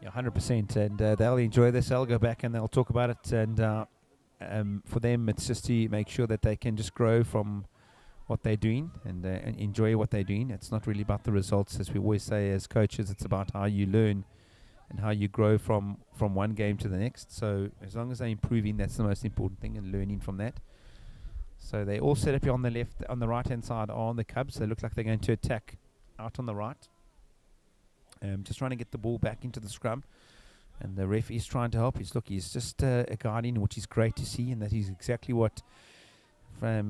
Yeah, 100%, and they'll enjoy this. They'll go back and they'll talk about it, and for them, it's just to make sure that they can just grow from what they're doing and enjoy what they're doing. It's not really about the results, as we always say as coaches. It's about how you learn and how you grow from one game to the next. So as long as they're improving, that's the most important thing, and learning from that. So they all set up here on the right-hand side are on the Cubs. They look like they're going to attack out on the right. Just trying to get the ball back into the scrum, and the ref is trying to help. He's just guiding, which is great to see, and that is exactly what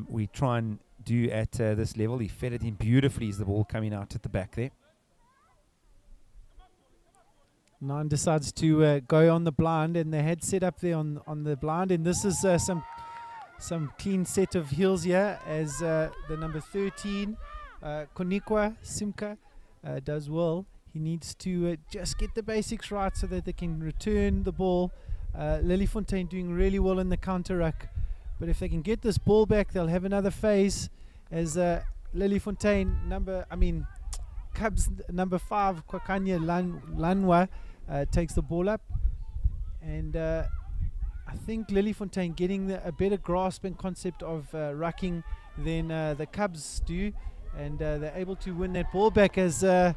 we try and do at this level. He fed it in beautifully as the ball coming out at the back there. Nine decides to go on the blind, and they had set up there on the blind, and this is some clean set of heels here as the number 13 Konikwa Simka does well. He needs to just get the basics right so that they can return the ball. Lilyfontein doing really well in the counter ruck, but if they can get this ball back, they'll have another phase as Lilyfontein Cubs number 5 Kwakanya Lanwa takes the ball up, and I think Lilyfontein getting a better grasp and concept of rucking than the Cubs do, and they're able to win that ball back as a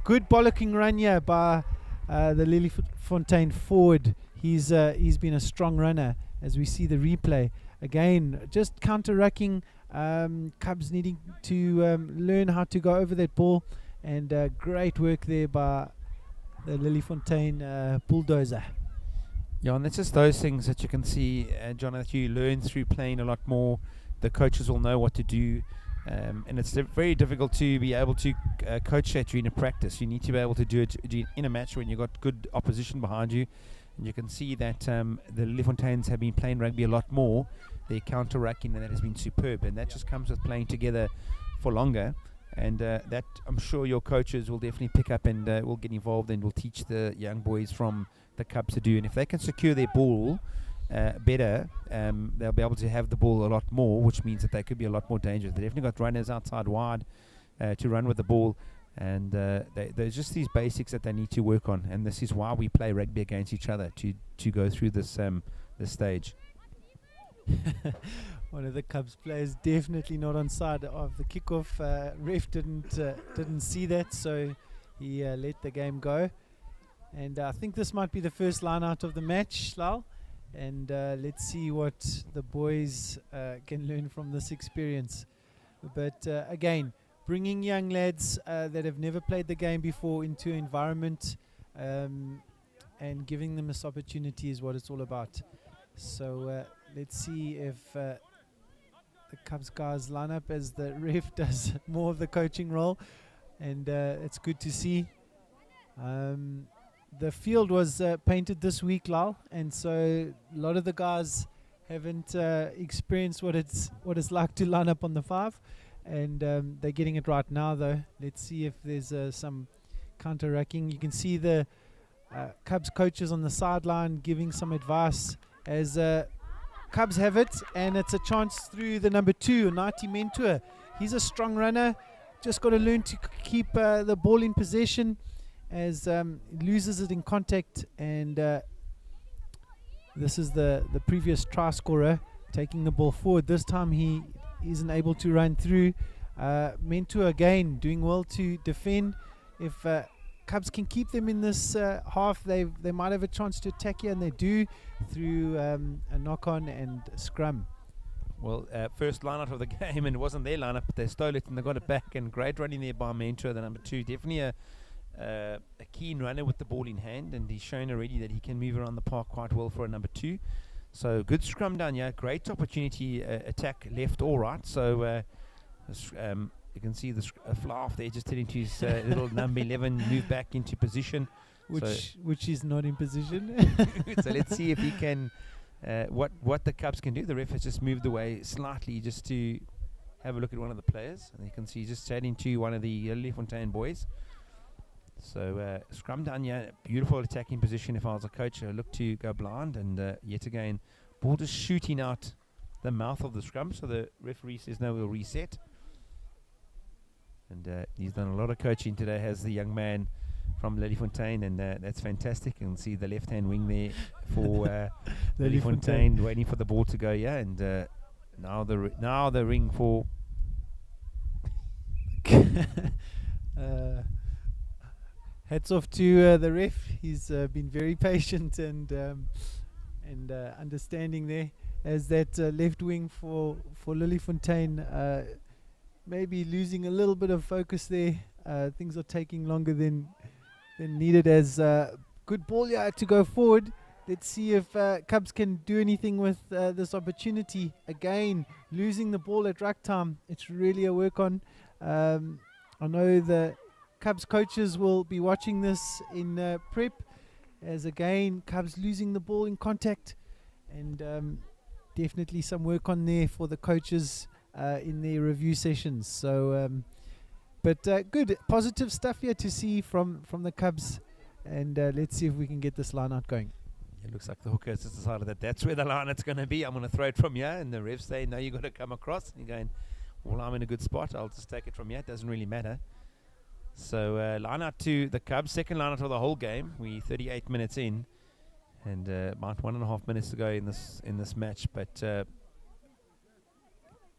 good bollocking run here by the Lilyfontein forward. He's been a strong runner as we see the replay. Again, just counter-rucking, Cubs needing to learn how to go over that ball, and great work there by the Lilyfontein bulldozer. Yeah, and that's just those things that you can see, John, that you learn through playing a lot more. The coaches will know what to do, and it's very difficult to be able to coach that during a practice. You need to be able to do it in a match when you've got good opposition behind you. And you can see that the Lilyfonteins have been playing rugby a lot more. Their counter-rucking, and that has been superb. And that just comes with playing together for longer. And that I'm sure your coaches will definitely pick up and will get involved and will teach the young boys from the Cubs to do. And if they can secure their ball better, they'll be able to have the ball a lot more, which means that they could be a lot more dangerous. They definitely got runners outside wide to run with the ball. And there's just these basics that they need to work on, and this is why we play rugby against each other, to go through this stage. One of the Cubs players definitely not on side of the kickoff. Ref didn't see that, so he let the game go. And I think this might be the first line out of the match, Lal. And let's see what the boys can learn from this experience. But again, bringing young lads that have never played the game before into an environment and giving them this opportunity is what it's all about. So let's see if the Cubs guys line up as the ref does more of the coaching role, and it's good to see. The field was painted this week, Lal, and so a lot of the guys haven't experienced what it's like to line up on the 5. And they're getting it right now, though. Let's see if there's some counter-rucking. You can see the Cubs coaches on the sideline giving some advice as Cubs have it, and it's a chance through the number 2, Nati Mentor. He's a strong runner, just got to learn to keep the ball in possession as loses it in contact, and this is the previous try scorer taking the ball forward. This time he isn't able to run through. Mentor again doing well to defend. If Cubs can keep them in this half, they might have a chance to attack here, and they do through a knock-on and scrum. Well, first line out of the game, and it wasn't their lineup, but they stole it and they got it back, and great running there by Mentor, the number 2. Definitely a keen runner with the ball in hand, and he's shown already that he can move around the park quite well for a number 2. So good scrum down here, great opportunity, attack left or right. So you can see the fly off there, just heading to his little number 11, move back into position. Which is not in position. So let's see if he can, what the Cubs can do. The ref has just moved away slightly just to have a look at one of the players. And you can see he's just heading to one of the Lilyfontein boys. So scrum down here, beautiful attacking position. If I was a coach, I look to go blind, and yet again, ball just shooting out the mouth of the scrum. So the referee says no, we'll reset. And he's done a lot of coaching today, has the young man from Lilyfontein, and that's fantastic. You can see the left-hand wing there for Lilyfontein, waiting for the ball to go. Yeah, and now the ring for. Hats off to the ref. He's been very patient and understanding there, as that left wing for Lilyfontein maybe losing a little bit of focus there. Things are taking longer than needed, as good ball to go forward. Let's see if Cubs can do anything with this opportunity. Again, losing the ball at ruck time. It's really a work on. I know the Cubs coaches will be watching this in prep, as again Cubs losing the ball in contact, and definitely some work on there for the coaches in their review sessions. So but good positive stuff here to see from the Cubs, and let's see if we can get this line out going. It looks like the hooker has decided that that's where the line it's going to be. I'm going to throw it from here, and the refs say, no, you've got to come across. And you're going, well, I'm in a good spot. I'll just take it from here. It doesn't really matter. So line out to the Cubs. Second line out for the whole game. We're 38 minutes in, and about 1.5 minutes to go in this match. But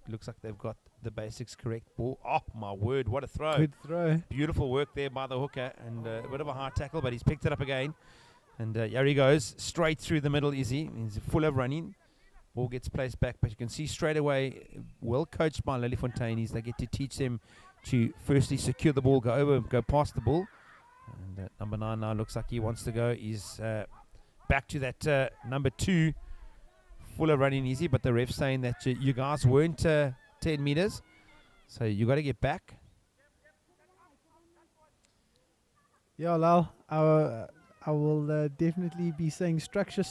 looks like they've got the basics correct. Ball. Oh, my word, what a throw. Good throw. Beautiful work there by the hooker, and a bit of a hard tackle, but he's picked it up again. And here he goes, straight through the middle, Izzy. He's full of running. Ball gets placed back, but you can see straight away, well coached by Lilyfontein, they get to teach them to firstly secure the ball, go past the ball. And number 9 now looks like he wants to go. He's back to that number 2, full of running, Izzy, but the ref's saying that you guys weren't 10 meters, so you got to get back. Yeah, Lal, I will definitely be saying structure.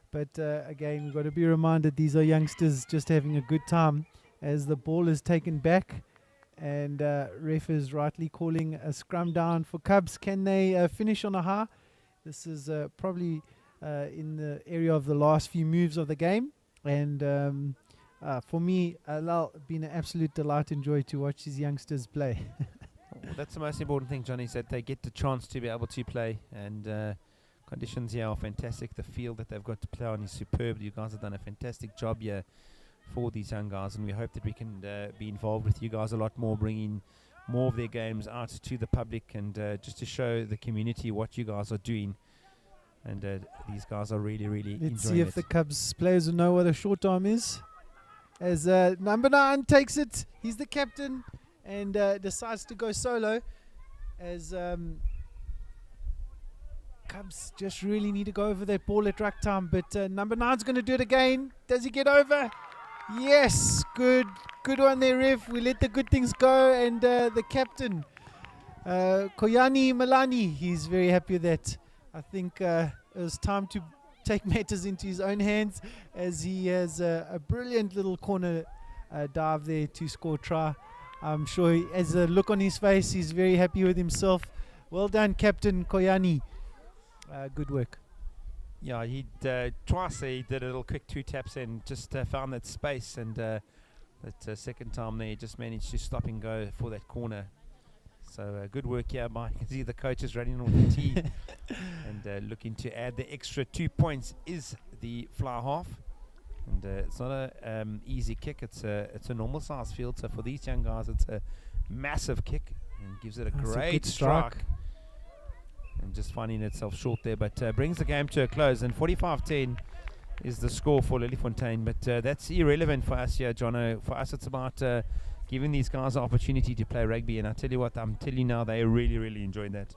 But again, we've got to be reminded these are youngsters just having a good time as the ball is taken back. And ref is rightly calling a scrum down for Cubs. Can they finish on a high? This is probably in the area of the last few moves of the game. And for me, Lal, been an absolute delight and joy to watch these youngsters play. Well, that's the most important thing, Johnny, is that they get the chance to be able to play, and conditions here are fantastic. The field that they've got to play on is superb. You guys have done a fantastic job here for these young guys, and we hope that we can be involved with you guys a lot more, bringing more of their games out to the public, and just to show the community what you guys are doing. And these guys are really, really enjoying it. Let's see if the Cubs players will know what a short arm is. As number 9 takes it, he's the captain, and decides to go solo, as Cubs just really need to go over that ball at ruck time. But number 9's going to do it again. Does he get over? Yes, good one there, ref. We let the good things go, and the captain, Koyani Malani, he's very happy with that. I think it was time to take matters into his own hands, as he has a brilliant little corner dive there to score a try. I'm sure as a look on his face, he's very happy with himself. Well done, Captain Koyani. Good work. Yeah, he twice he did a little quick 2 taps and just found that space, and that second time there he just managed to stop and go for that corner. So good work here by, you can see the coaches running on the tee and looking to add the extra 2 points is the fly half. And it's not a easy kick. It's a normal size field. So for these young guys, it's a massive kick and gives it a great strike. And just finding itself short there, but brings the game to a close. And 45-10 is the score for Lilyfontein. But that's irrelevant for us here, Jono. For us, it's about giving these guys the opportunity to play rugby. And I tell you what, I'm telling you now, they really, really enjoyed that.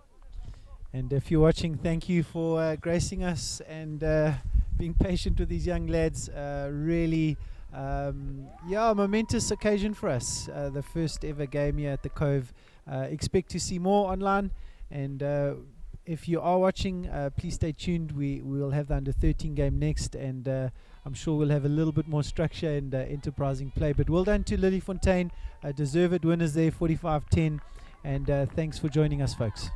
And if you're watching, thank you for gracing us and being patient with these young lads. Really, a momentous occasion for us. The first ever game here at the Cove. Expect to see more online. And if you are watching, please stay tuned. We will have the under 13 game next, and I'm sure we'll have a little bit more structure and enterprising play. But well done to Lilyfontein, deserved winners there, 45-10, and thanks for joining us, folks.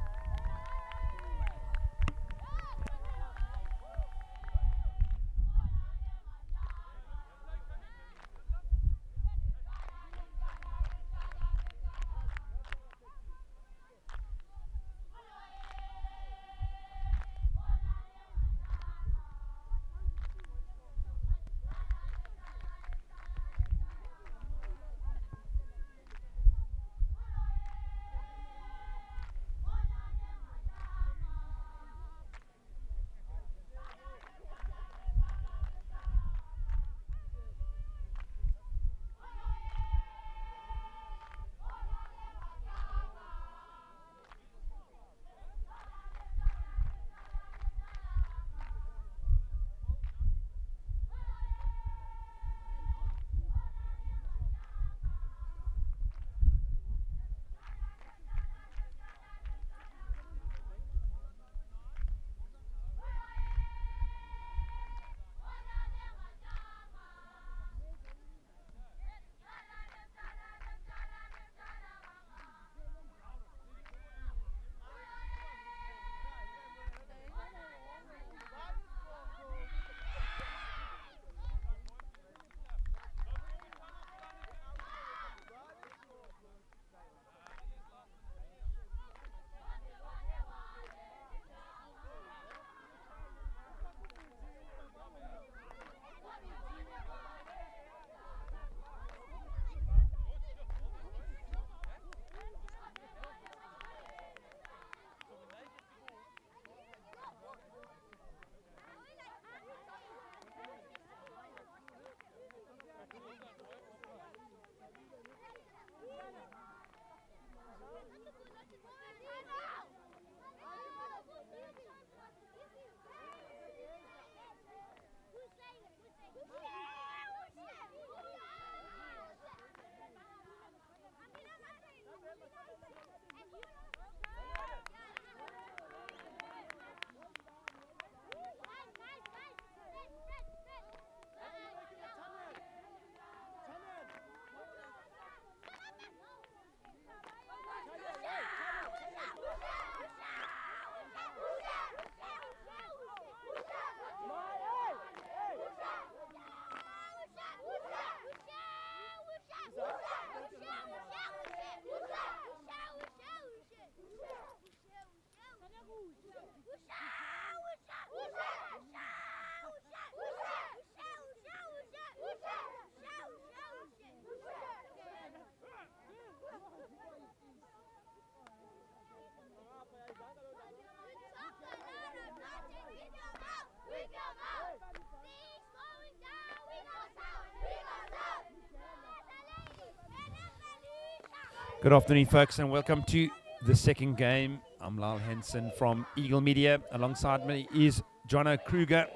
Good afternoon, folks, and welcome to the second game. I'm Lyle Henson from Eagle Media. Alongside me is Jono Kruger.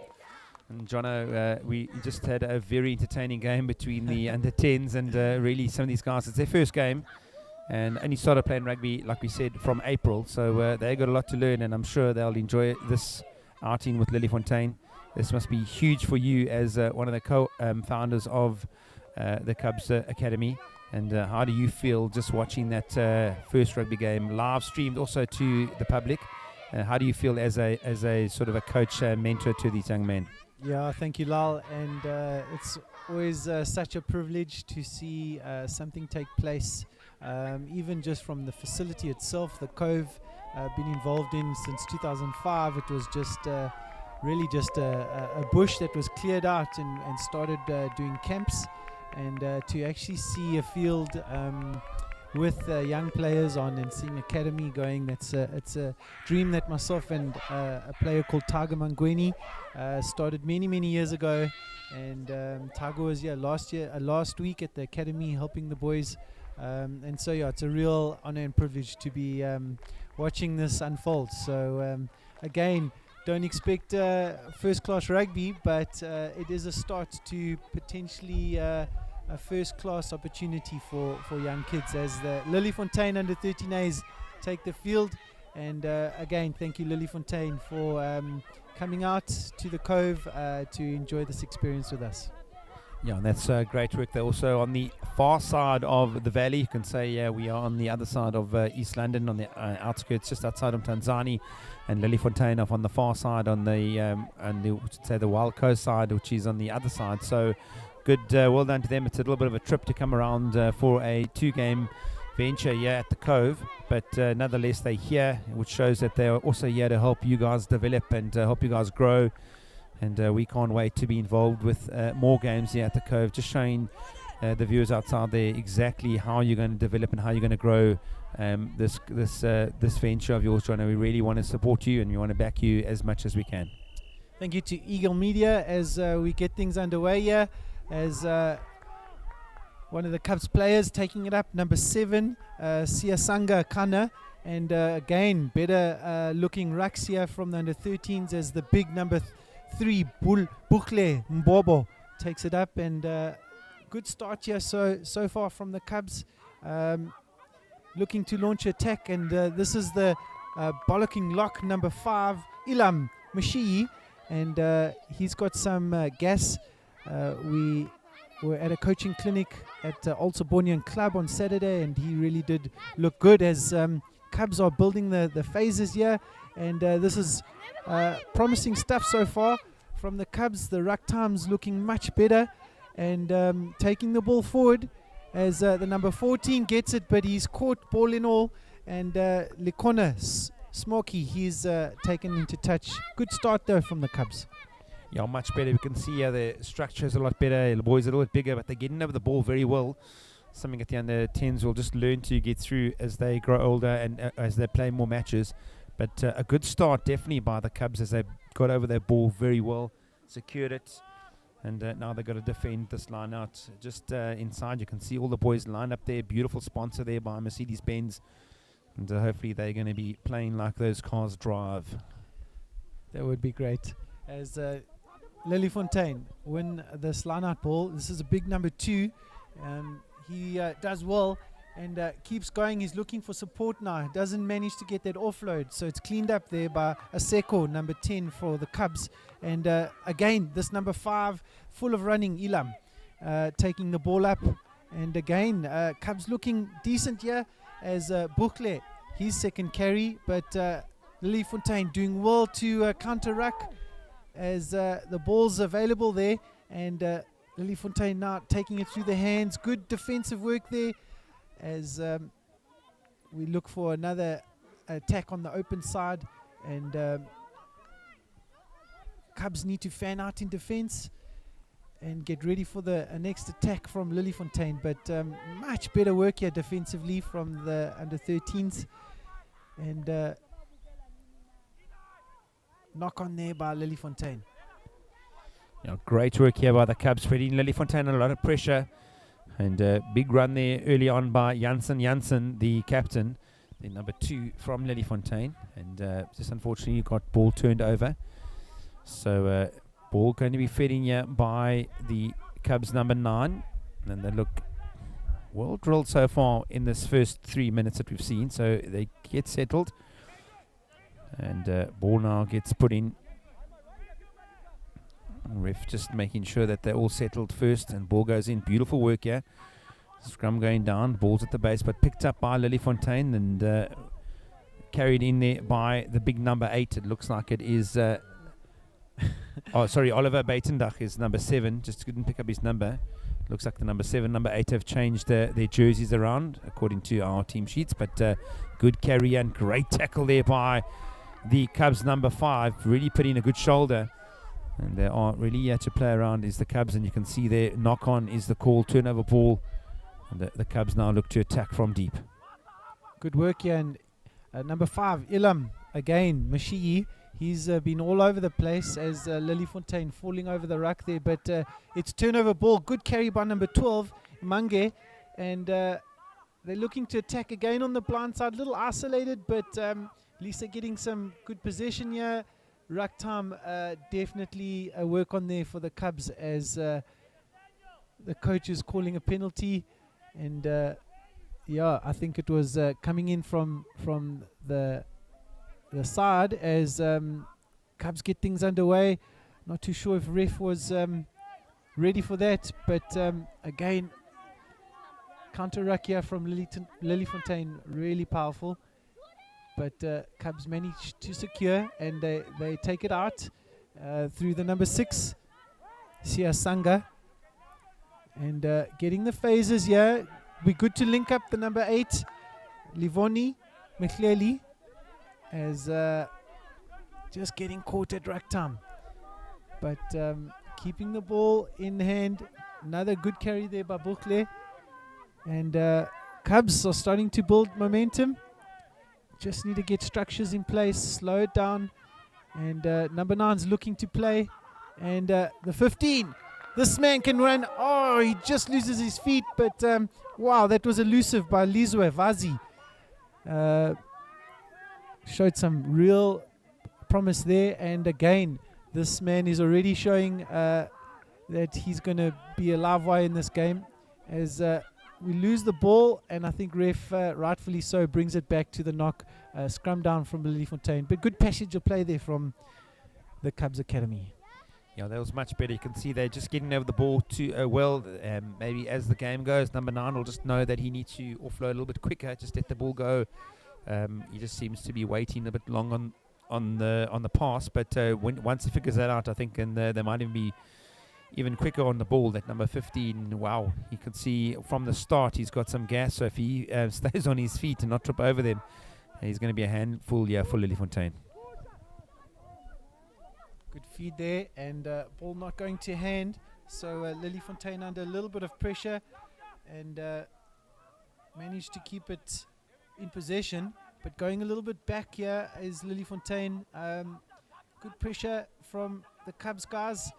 And Jono, we just had a very entertaining game between the under-10s and really some of these guys. It's their first game and only started playing rugby, like we said, from April. So they got a lot to learn, and I'm sure they'll enjoy this outing with Lilyfontein. This must be huge for you as one of the co-founders of the Cubs Academy. And how do you feel just watching that first rugby game live streamed also to the public? How do you feel as a sort of a coach mentor to these young men? Yeah, thank you, Lal. And it's always such a privilege to see something take place, even just from the facility itself. The Cove, been involved in since 2005. It was just really just a bush that was cleared out and started doing camps. And to actually see a field with young players on and seeing academy going, it's a dream that myself and a player called Taga Mangweni started many years ago. And Taga was last week at the academy helping the boys. And so yeah, it's a real honor and privilege to be watching this unfold. So again, don't expect first-class rugby, but it is a start to potentially a first-class opportunity for young kids as the Lilyfontein under 13As take the field. And again, thank you, Lilyfontein, for coming out to the Cove to enjoy this experience with us. Yeah, and that's great work. They're also on the far side of the valley. You can say we are on the other side of East London, on the outskirts, just outside of Tanzani, and Lilyfontein off on the far side, on the Wild Coast side, which is on the other side. So good, well done to them. It's a little bit of a trip to come around for a 2-game venture here at the Cove, but nonetheless they're here, which shows that they are also here to help you guys develop and help you guys grow. And we can't wait to be involved with more games here at the Cove, just showing the viewers outside there exactly how you're going to develop and how you're going to grow this venture of yours, John. We really want to support you and we want to back you as much as we can. Thank you to Eagle Media as we get things underway here. As one of the Cubs players taking it up, number 7, Siasanga Kana. And again, better looking rucks here from the under 13s as the big number 3, Bukle Mbobo, takes it up. And good start here so far from the Cubs, looking to launch attack. And this is the bollocking lock, number 5, Ilam Mashii. And he's got some gas. We were at a coaching clinic at Old Sobonian Club on Saturday, and he really did look good as Cubs are building the phases here. And this is promising stuff so far from the Cubs. The ruck time's looking much better, and taking the ball forward as the number 14 gets it, but he's caught ball in all. And Lekona Smoky, he's taken into touch. Good start though from the Cubs. Yeah, much better. We can see here the structure is a lot better. The boys are a little bit bigger, but they're getting over the ball very well. Something at the under 10s will just learn to get through as they grow older and as they play more matches. But a good start definitely by the Cubs as they got over their ball very well, secured it, and now they've got to defend this line out. Just inside, you can see all the boys lined up there. Beautiful sponsor there by Mercedes-Benz. And hopefully they're going to be playing like those cars drive. That would be great. As Lilyfontein win this line-out ball. This is a big number 2. He does well and keeps going. He's looking for support now. Doesn't manage to get that offload. So it's cleaned up there by Aseko, number 10 for the Cubs. And again, this number 5, full of running, Ilam, taking the ball up. And again, Cubs looking decent here as Bukle, his second carry. But Lilyfontein doing well to counter-ruck as the ball's available there, and Lilyfontein now taking it through the hands. Good defensive work there as we look for another attack on the open side, and Cubs need to fan out in defense and get ready for the next attack from Lilyfontein. But much better work here defensively from the under 13s, and knock on there by Lilyfontein. Great work here by the Cubs, putting Lilyfontein under a lot of pressure. And big run there early on by Janssen, the captain, the number 2 from Lilyfontein. And just unfortunately got ball turned over. So ball going to be fed in here by the Cubs number 9. And they look well drilled so far in this first 3 minutes that we've seen. So they get settled. And ball now gets put in. Ref just making sure that they're all settled first, and ball goes in. Beautiful work here. Scrum going down, ball's at the base, but picked up by Lilyfontein and carried in there by the big number 8. It looks like it is Oliver Beitendach is number 7. Just couldn't pick up his number. Looks like the number 7, number 8 have changed their jerseys around according to our team sheets, but good carry and great tackle there by the Cubs number 5, really put in a good shoulder. And they are really here to play around is the Cubs, and you can see their knock-on is the call, turnover ball. And the Cubs now look to attack from deep. Good work here. And number 5, Ilam, again, Mashiyi. He's been all over the place as Lilyfontein falling over the ruck there. But it's turnover ball. Good carry by number 12, Mange. And they're looking to attack again on the blind side. A little isolated, but Lisa getting some good possession here. Ruck time, definitely a work on there for the Cubs as the coach is calling a penalty. And yeah, I think it was coming in from the side as Cubs get things underway. Not too sure if ref was ready for that, but again, counter ruck here from Lilyfontein, really powerful. But Cubs manage to secure, and they take it out through the number 6, Siasanga. And getting the phases here. Be good to link up the number 8, Livoni Mchleli, as just getting caught at ruck time. But keeping the ball in hand. Another good carry there by Bukle. And Cubs are starting to build momentum. Just need to get structures in place, slow it down. And number 9's looking to play. And the 15, this man can run. Oh, he just loses his feet. But wow, that was elusive by Lizwe Vazi. Showed some real promise there. And again, this man is already showing that he's going to be a live wire in this game. As we lose the ball, and I think ref, rightfully so, brings it back to the knock. Scrum down from Lilyfontein. But good passage of play there from the Cubs Academy. Yeah, that was much better. You can see they're just getting over the ball too well. Maybe as the game goes, number 9 will just know that he needs to offload a little bit quicker. Just let the ball go. He just seems to be waiting a bit long on the pass. But once he figures that out, I think, and they might even be even quicker on the ball. That number 15, wow, you can see from the start he's got some gas. So if he stays on his feet and not trip over them, he's going to be a handful for Lilyfontein. Good feed there, and ball not going to hand. So Lilyfontein under a little bit of pressure, and managed to keep it in possession. But going a little bit back here is Lilyfontein. Good pressure from the Cubs guys.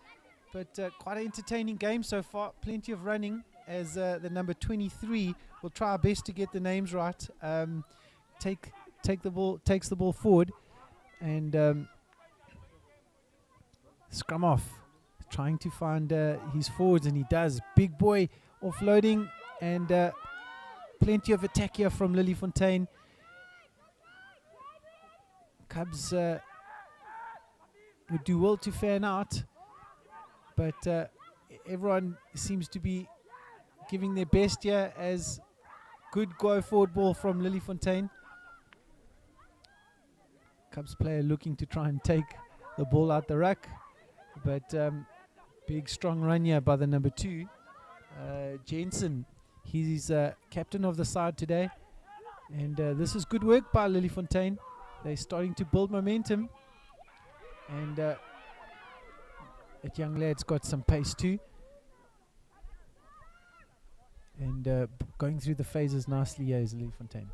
But quite an entertaining game so far. Plenty of running as the number 23 will try our best to get the names right. Takes the ball forward, and scrum off, trying to find his forwards, and he does. Big boy offloading, and plenty of attack here from Lilyfontein. Cubs would do well to fan out. But everyone seems to be giving their best here as good go forward ball from Lilyfontein. Cubs player looking to try and take the ball out the ruck. But big strong run here by the number 2. Jensen, he's captain of the side today. And this is good work by Lilyfontein. They're starting to build momentum. And that young lad's got some pace too. And going through the phases nicely here is Lilyfontein.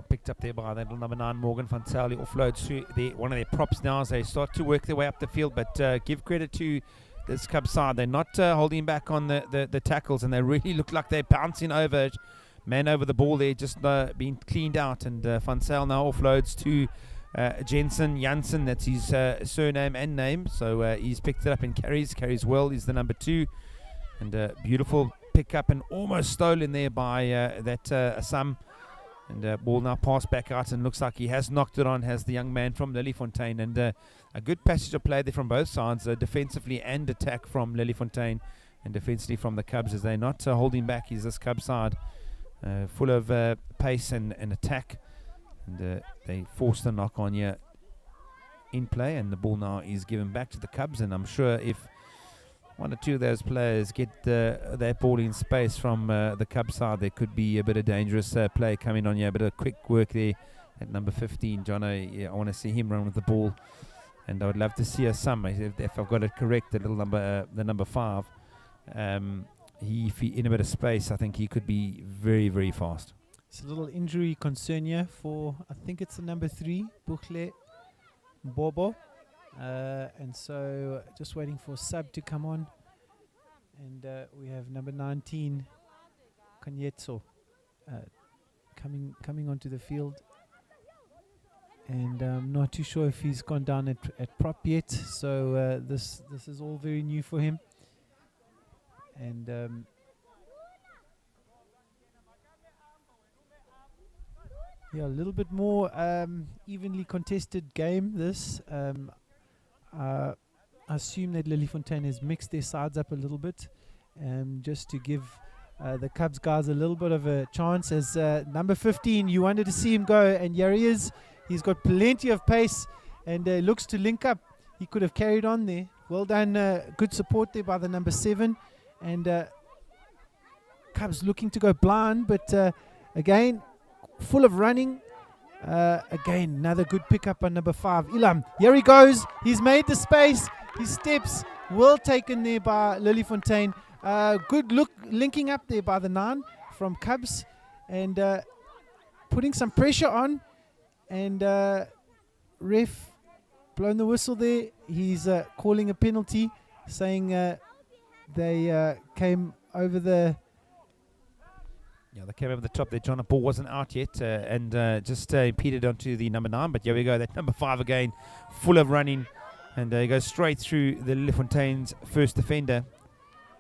Picked up there by that little number 9, Morgan van Zyl. Offloads through one of their props now as they start to work their way up the field. But give credit to this Cub side. They're not holding back on the tackles, and they really look like they're bouncing over. Man over the ball there, just being cleaned out. And Van Zyl now offloads to Jensen Janssen. That's his surname and name. So he's picked it up and carries well. He's the number 2. And beautiful pick up and almost stolen there by that Assam. And ball now passed back out, and looks like he has knocked it on, has the young man from Lilyfontein. And a good passage of play there from both sides, defensively and attack from Lilyfontein, and defensively from the Cubs, as they're not holding back. Is this Cub side full of pace and attack, and they forced a knock on here in play, and the ball now is given back to the Cubs. And I'm sure if one or two of those players get that ball in space from the Cub side, there could be a bit of dangerous play coming on here. But a quick work there at number 15, Jono. Yeah, I want to see him run with the ball, and I would love to see a sum if I've got it correct. The number 5. If he in a bit of space, I think he could be very, very fast. It's a little injury concern here for, I think it's the number 3, Bukhle Mbobo. And so just waiting for sub to come on. And we have number 19, Kanyetso, coming onto the field. And I'm not too sure if he's gone down at prop yet. So this is all very new for him. And yeah, a little bit more evenly contested game this. I assume that Lilyfontein has mixed their sides up a little bit, just to give the Cubs guys a little bit of a chance. As number 15, you wanted to see him go, and here he is. He's got plenty of pace, and looks to link up. He could have carried on there. Well done, good support there by the number 7, and Cubs looking to go blind, but again, full of running. Again, another good pickup on number 5, Ilam. Here he goes. He's made the space. His steps well taken there by Lilyfontein. Good look, linking up there by the 9 from Cubs, and putting some pressure on. And ref blown the whistle there. He's calling a penalty, saying they came over the. Yeah, they came over the top there. John, the ball wasn't out yet, and just impeded onto the number 9. But here we go. That number 5 again, full of running, and he goes straight through the Lilyfontein's first defender.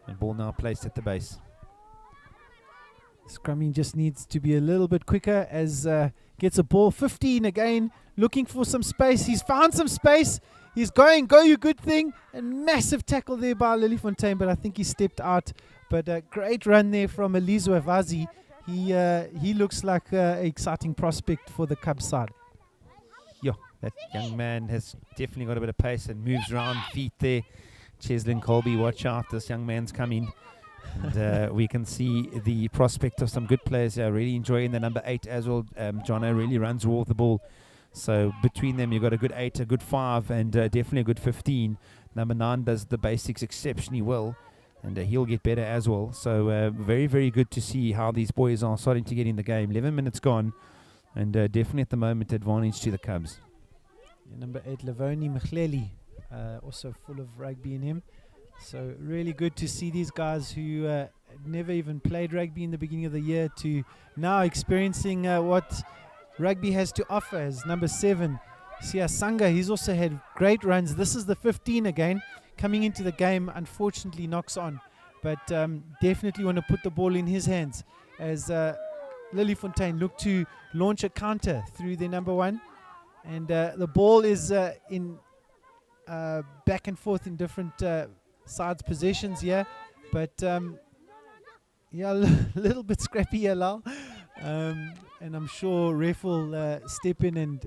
And ball now placed at the base. Scrumming just needs to be a little bit quicker, as gets a ball. 15 again, looking for some space. He's found some space. He's going, go you good thing. A massive tackle there by Lilyfontein, but I think he stepped out. But a great run there from Elizwe Vazi. He looks like an exciting prospect for the Cubs side. Yeah, that young man has definitely got a bit of pace and moves around feet there. Cheslin Colby, watch out, this young man's coming. And we can see the prospect of some good players here. Really enjoying the number 8 as well. Jono really runs raw with the ball. So between them, you've got a good 8, a good 5, and definitely a good 15. Number 9 does the basics exceptionally well, and he'll get better as well. So very, very good to see how these boys are starting to get in the game. 11 minutes gone, and definitely at the moment advantage to the Cubs. Yeah, number 8, Lavoni Mchleli, also full of rugby in him. So really good to see these guys who never even played rugby in the beginning of the year to now experiencing what rugby has to offer. As number 7, Siasanga, he's also had great runs. This is the 15 again, coming into the game, unfortunately knocks on. But definitely want to put the ball in his hands, as Lilyfontein look to launch a counter through their number 1. And the ball is in back and forth in different sides possessions here, but yeah, a little bit scrappy here, Lal. And I'm sure ref will step in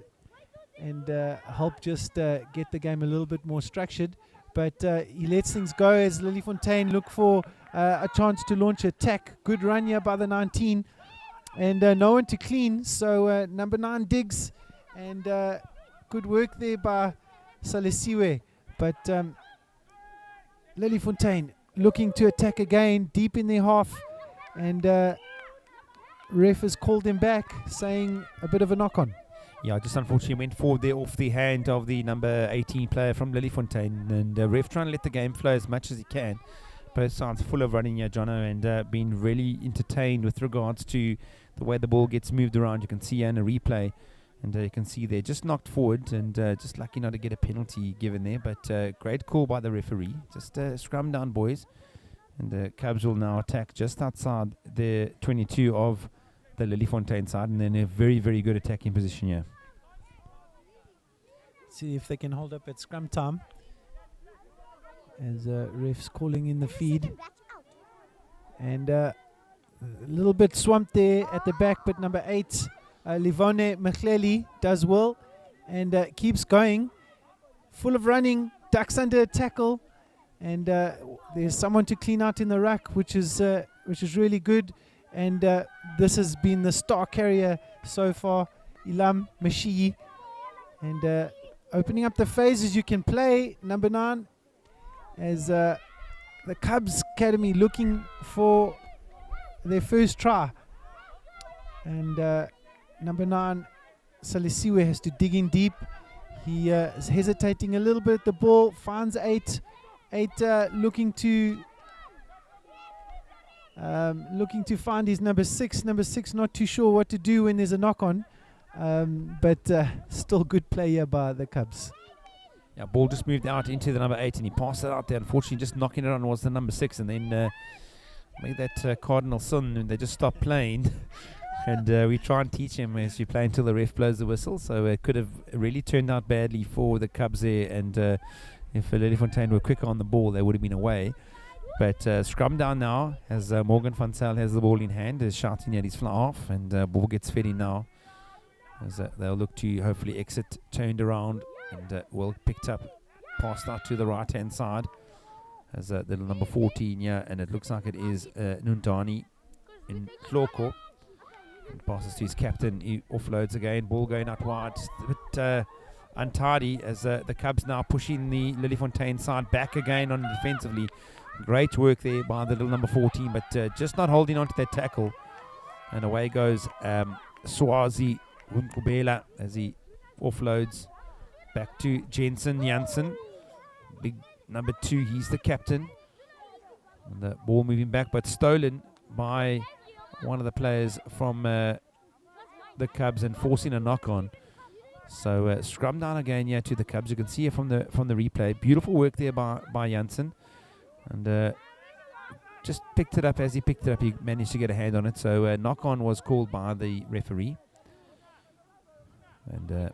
and help just get the game a little bit more structured. But he lets things go as Lilyfontein look for a chance to launch attack. Good run here by the 19, and no one to clean. So number 9 digs, and good work there by Salesiwe. But Lilyfontein looking to attack again, deep in their half, and ref has called him back, saying a bit of a knock-on. Yeah, just unfortunately went forward there off the hand of the number 18 player from Lilyfontein, and ref trying to let the game flow as much as he can. Both sides full of running here, Jono, and being really entertained with regards to the way the ball gets moved around. You can see here in a replay, and you can see there just knocked forward, and just lucky not to get a penalty given there, but great call by the referee. Just scrum down, boys, and the Cubs will now attack just outside the 22 of the Lilyfontein side, and then a very, very good attacking position here. See if they can hold up at scrum time, as refs calling in the feed. And a little bit swamped there at the back, but number 8, Livone Mchleli, does well and keeps going. Full of running, ducks under a tackle, and there's someone to clean out in the ruck, which is really good. And this has been the star carrier so far, Ilam Mashii. And opening up the phases you can play, number 9, as the Cubs Academy looking for their first try. And number 9, Salisiwe, has to dig in deep. He is hesitating a little bit at the ball, finds 8. 8 looking to find his number 6. Number 6 not too sure what to do when there's a knock on, but still good play here by the Cubs. Yeah, ball just moved out into the number 8, and he passed it out there. Unfortunately, just knocking it on was the number 6, and then made that cardinal sin, and they just stopped playing. And we try and teach him as you play until the ref blows the whistle. So it could have really turned out badly for the Cubs there, and if Lilyfontein were quicker on the ball, they would have been away. But scrum down now, as Morgan van Zyl has the ball in hand, is shouting at his fly off, and ball gets fed in now, as they'll look to hopefully exit, turned around, and well picked up, passed out to the right hand side, as the number 14 here, and it looks like it is Nundani in Hloko, and passes to his captain. He offloads again, ball going out wide, just a bit untidy, as the Cubs now pushing the Lilyfontein side back again on defensively. Great work there by the little number 14, but just not holding on to that tackle. And away goes Swazi Wunkubela as he offloads back to Jensen Janssen. Big number 2, he's the captain. And the ball moving back, but stolen by one of the players from the Cubs and forcing a knock on. So scrum down again here to the Cubs. You can see it from the replay. Beautiful work there by Janssen. And just picked it up. As he picked it up, he managed to get a hand on it. So knock on was called by the referee. And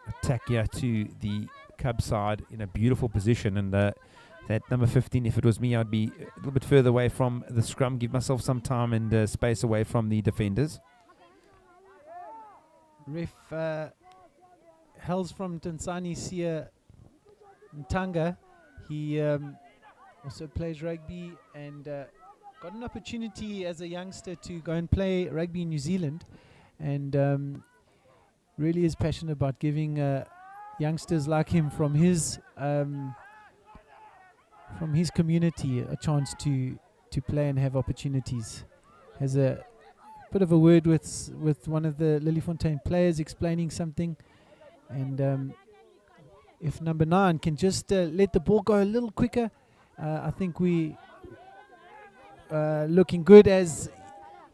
attack here to the Cubs side in a beautiful position. And that number 15, if it was me, I'd be a little bit further away from the scrum, give myself some time and space away from the defenders. Ref hails from Tanzania, Sia Ntanga. He also plays rugby and got an opportunity as a youngster to go and play rugby in New Zealand, and really is passionate about giving youngsters like him from his community a chance to play and have opportunities. Has a bit of a word with one of the Lilyfontein players, explaining something, and if number 9 can just let the ball go a little quicker, I think we looking good. As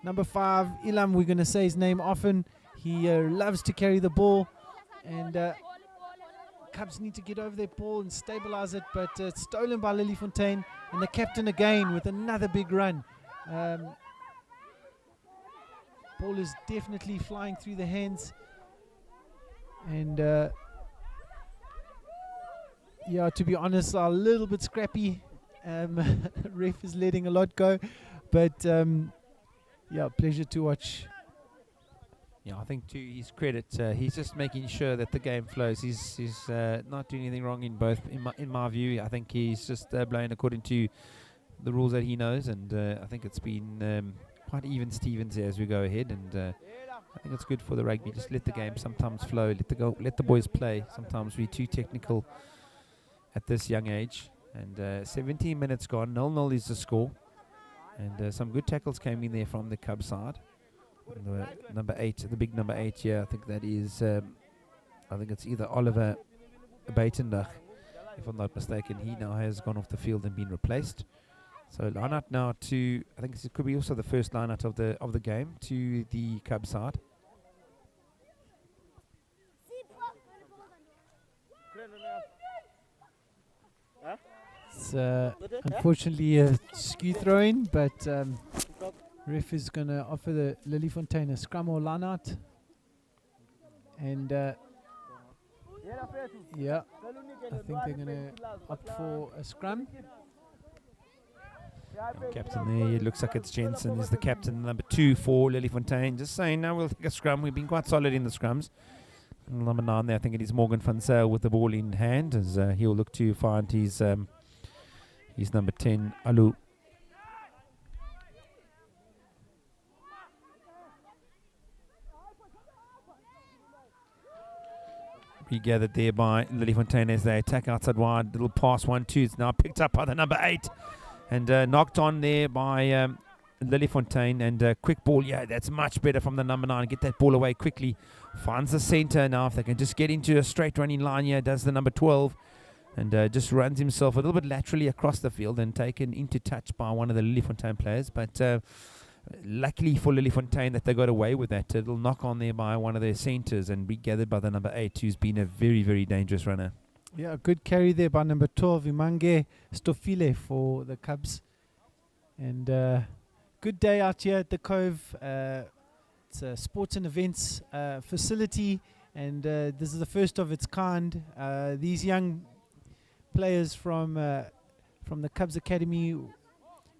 number 5, Ilam, we're going to say his name often. He loves to carry the ball, and Cubs need to get over their ball and stabilize it, but it's stolen by Lilyfontein, and the captain again with another big run. Ball is definitely flying through the hands, and yeah, to be honest, a little bit scrappy. Ref is letting a lot go, but yeah, pleasure to watch. Yeah, I think to his credit, he's just making sure that the game flows. He's not doing anything wrong in my view. I think he's just playing according to the rules that he knows, and I think it's been quite even Stevens here as we go ahead, and I think it's good for the rugby. Just let the game sometimes flow, let the boys play. Sometimes we're too technical at this young age, and 17 minutes gone, 0-0 is the score, and some good tackles came in there from the Cubs side. The number 8, the big number 8 here. I think that is, I think it's either Oliver Buitendach, if I'm not mistaken. He now has gone off the field and been replaced. So line out now to, I think it could be also the first line out of the game to the Cub side. It's unfortunately a skew throw-in, but ref is going to offer the Lilyfontein a scrum or line out. And yeah, I think they're going to opt for a scrum. Captain there, it looks like it's Jensen is the captain, number 2 for Lilyfontein. Just saying, now we'll take a scrum. We've been quite solid in the scrums. And number 9 there, I think it is Morgan van Zyl with the ball in hand, as he'll look to find his number 10, Alu. Regathered there by Lilyfontein as they attack outside wide. Little pass 1-2. It's now picked up by the number 8 and knocked on there by Lilyfontein. And quick ball. Yeah, that's much better from the number 9. Get that ball away quickly. Finds the center now. If they can just get into a straight running line here, does the number 12. And just runs himself a little bit laterally across the field and taken into touch by one of the Lilyfontein players. But luckily for Lilyfontein that they got away with that. A little knock on there by one of their centres and regathered by the number 8, who's been a very, very dangerous runner. Yeah, a good carry there by number 12, Imange Stofile for the Cubs. And good day out here at the Cove. It's a sports and events facility, and this is the first of its kind. These young players from the Cubs Academy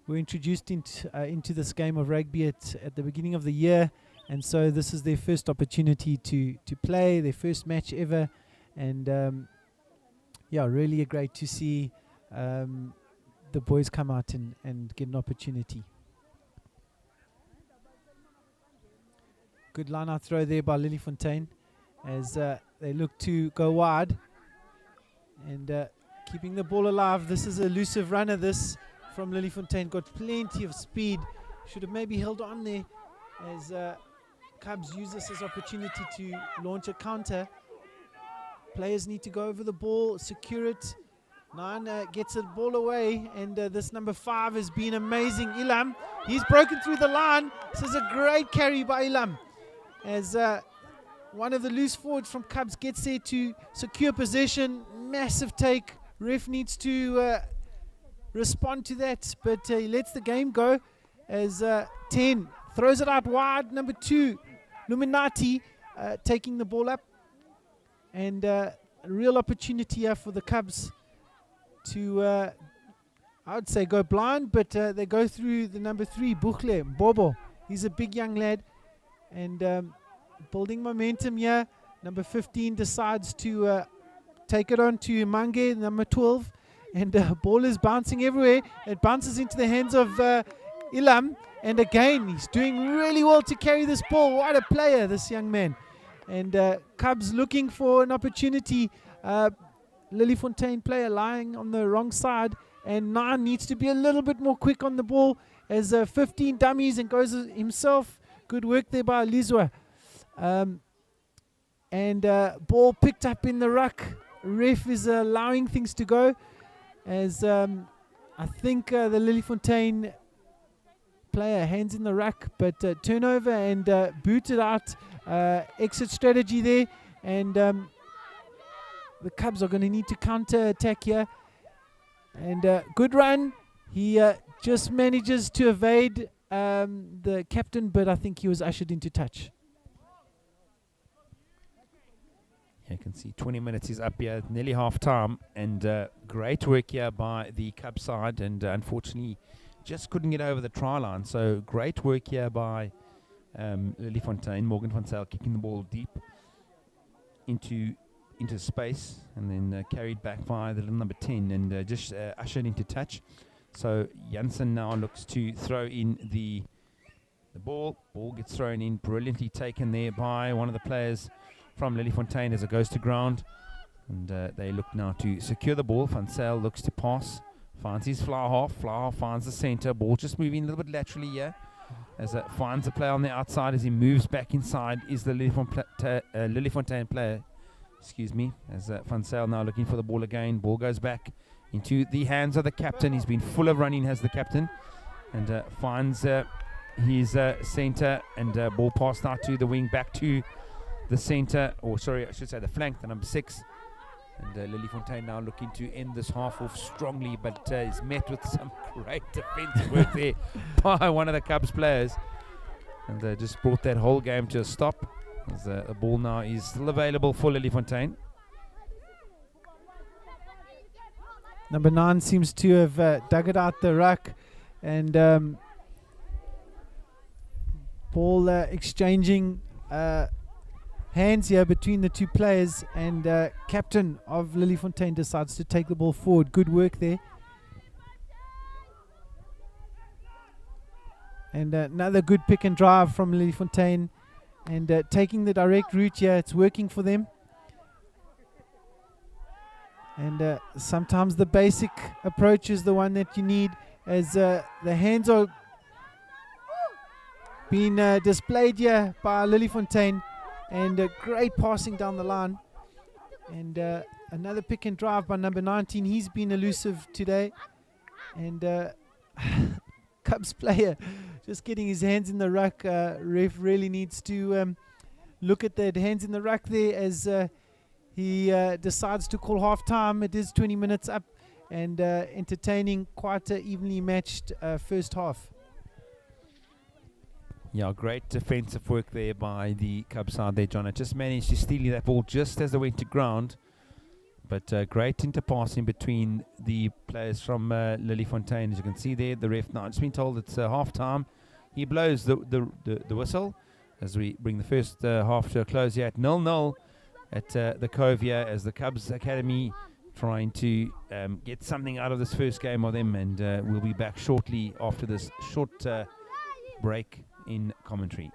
were introduced into this game of rugby at the beginning of the year, and so this is their first opportunity to play, their first match ever, and yeah, really great to see the boys come out and get an opportunity. Good line-out throw there by Lilyfontein as they look to go wide and keeping the ball alive. This is an elusive runner, this from Lilyfontein. Got plenty of speed. Should have maybe held on there as Cubs use this as opportunity to launch a counter. Players need to go over the ball, secure it. 9 gets the ball away, and this number 5 has been amazing. Ilam, he's broken through the line. This is a great carry by Ilam as one of the loose forwards from Cubs gets there to secure possession. Massive take. Ref needs to respond to that, but he lets the game go as 10 throws it out wide. Number 2, Luminati, taking the ball up, and a real opportunity here for the Cubs to, I would say, go blind, but they go through the number 3, Bukhle Bobo. He's a big young lad, and building momentum here. Number 15 decides to take it on to Mange, number 12. And ball is bouncing everywhere. It bounces into the hands of Ilam. And again, he's doing really well to carry this ball. What a player, this young man. And Cubs looking for an opportunity. Lilyfontein player lying on the wrong side. And 9 needs to be a little bit more quick on the ball as 15 dummies and goes himself. Good work there by Lizwa. And ball picked up in the ruck. Ref is allowing things to go. As I think the Lilyfontein player hands in the rack, but turnover and booted out. Exit strategy there, and the Cubs are going to need to counter attack here. And good run. He just manages to evade the captain, but I think he was ushered into touch. You can see 20 minutes is up here, nearly half time, and great work here by the Cub side, and unfortunately just couldn't get over the try line. So great work here by Lilyfontein. Morgan van Zyl kicking the ball deep into space, and then carried back by the little number 10 and just ushered into touch. So Janssen now looks to throw in the ball. Ball gets thrown in, brilliantly taken there by one of the players from Lilyfontein as it goes to ground, and they look now to secure the ball. Van Zyl looks to pass, finds his fly half finds the center. Ball just moving a little bit laterally here. as finds a player on the outside as he moves back inside is the Lilyfontein player. Excuse me, as Van Sale now looking for the ball again. Ball goes back into the hands of the captain. He's been full of running, has the captain, and finds his centre, and ball passed out to the wing, back to the centre, or sorry, I should say the flank, the number 6. And Lilyfontein now looking to end this half off strongly, but is met with some great defensive work there by one of the Cubs players, and just brought that whole game to a stop. As the ball now is still available for Lilyfontein. Number 9 seems to have dug it out the ruck, and ball exchanging hands here between the two players, and captain of Lilyfontein decides to take the ball forward. Good work there. And another good pick and drive from Lilyfontein, and taking the direct route here. It's working for them. And sometimes the basic approach is the one that you need, as the hands are being displayed here by Lilyfontein, and great passing down the line. And another pick and drive by number 19. He's been elusive today. And Cubs player just getting his hands in the ruck. Ref really needs to look at that hands in the ruck there, as he decides to call half time. It is 20 minutes up, and entertaining quite an evenly matched first half. Yeah, great defensive work there by the Cubs side there, John. It just managed to steal that ball just as they went to ground. But great interpassing between the players from Lilyfontein. As you can see there, the ref now just been told it's half time. He blows the whistle as we bring the first half to a close here at 0-0 at the Cove here, as the Cubs Academy trying to get something out of this first game of them. And we'll be back shortly after this short break in commentary.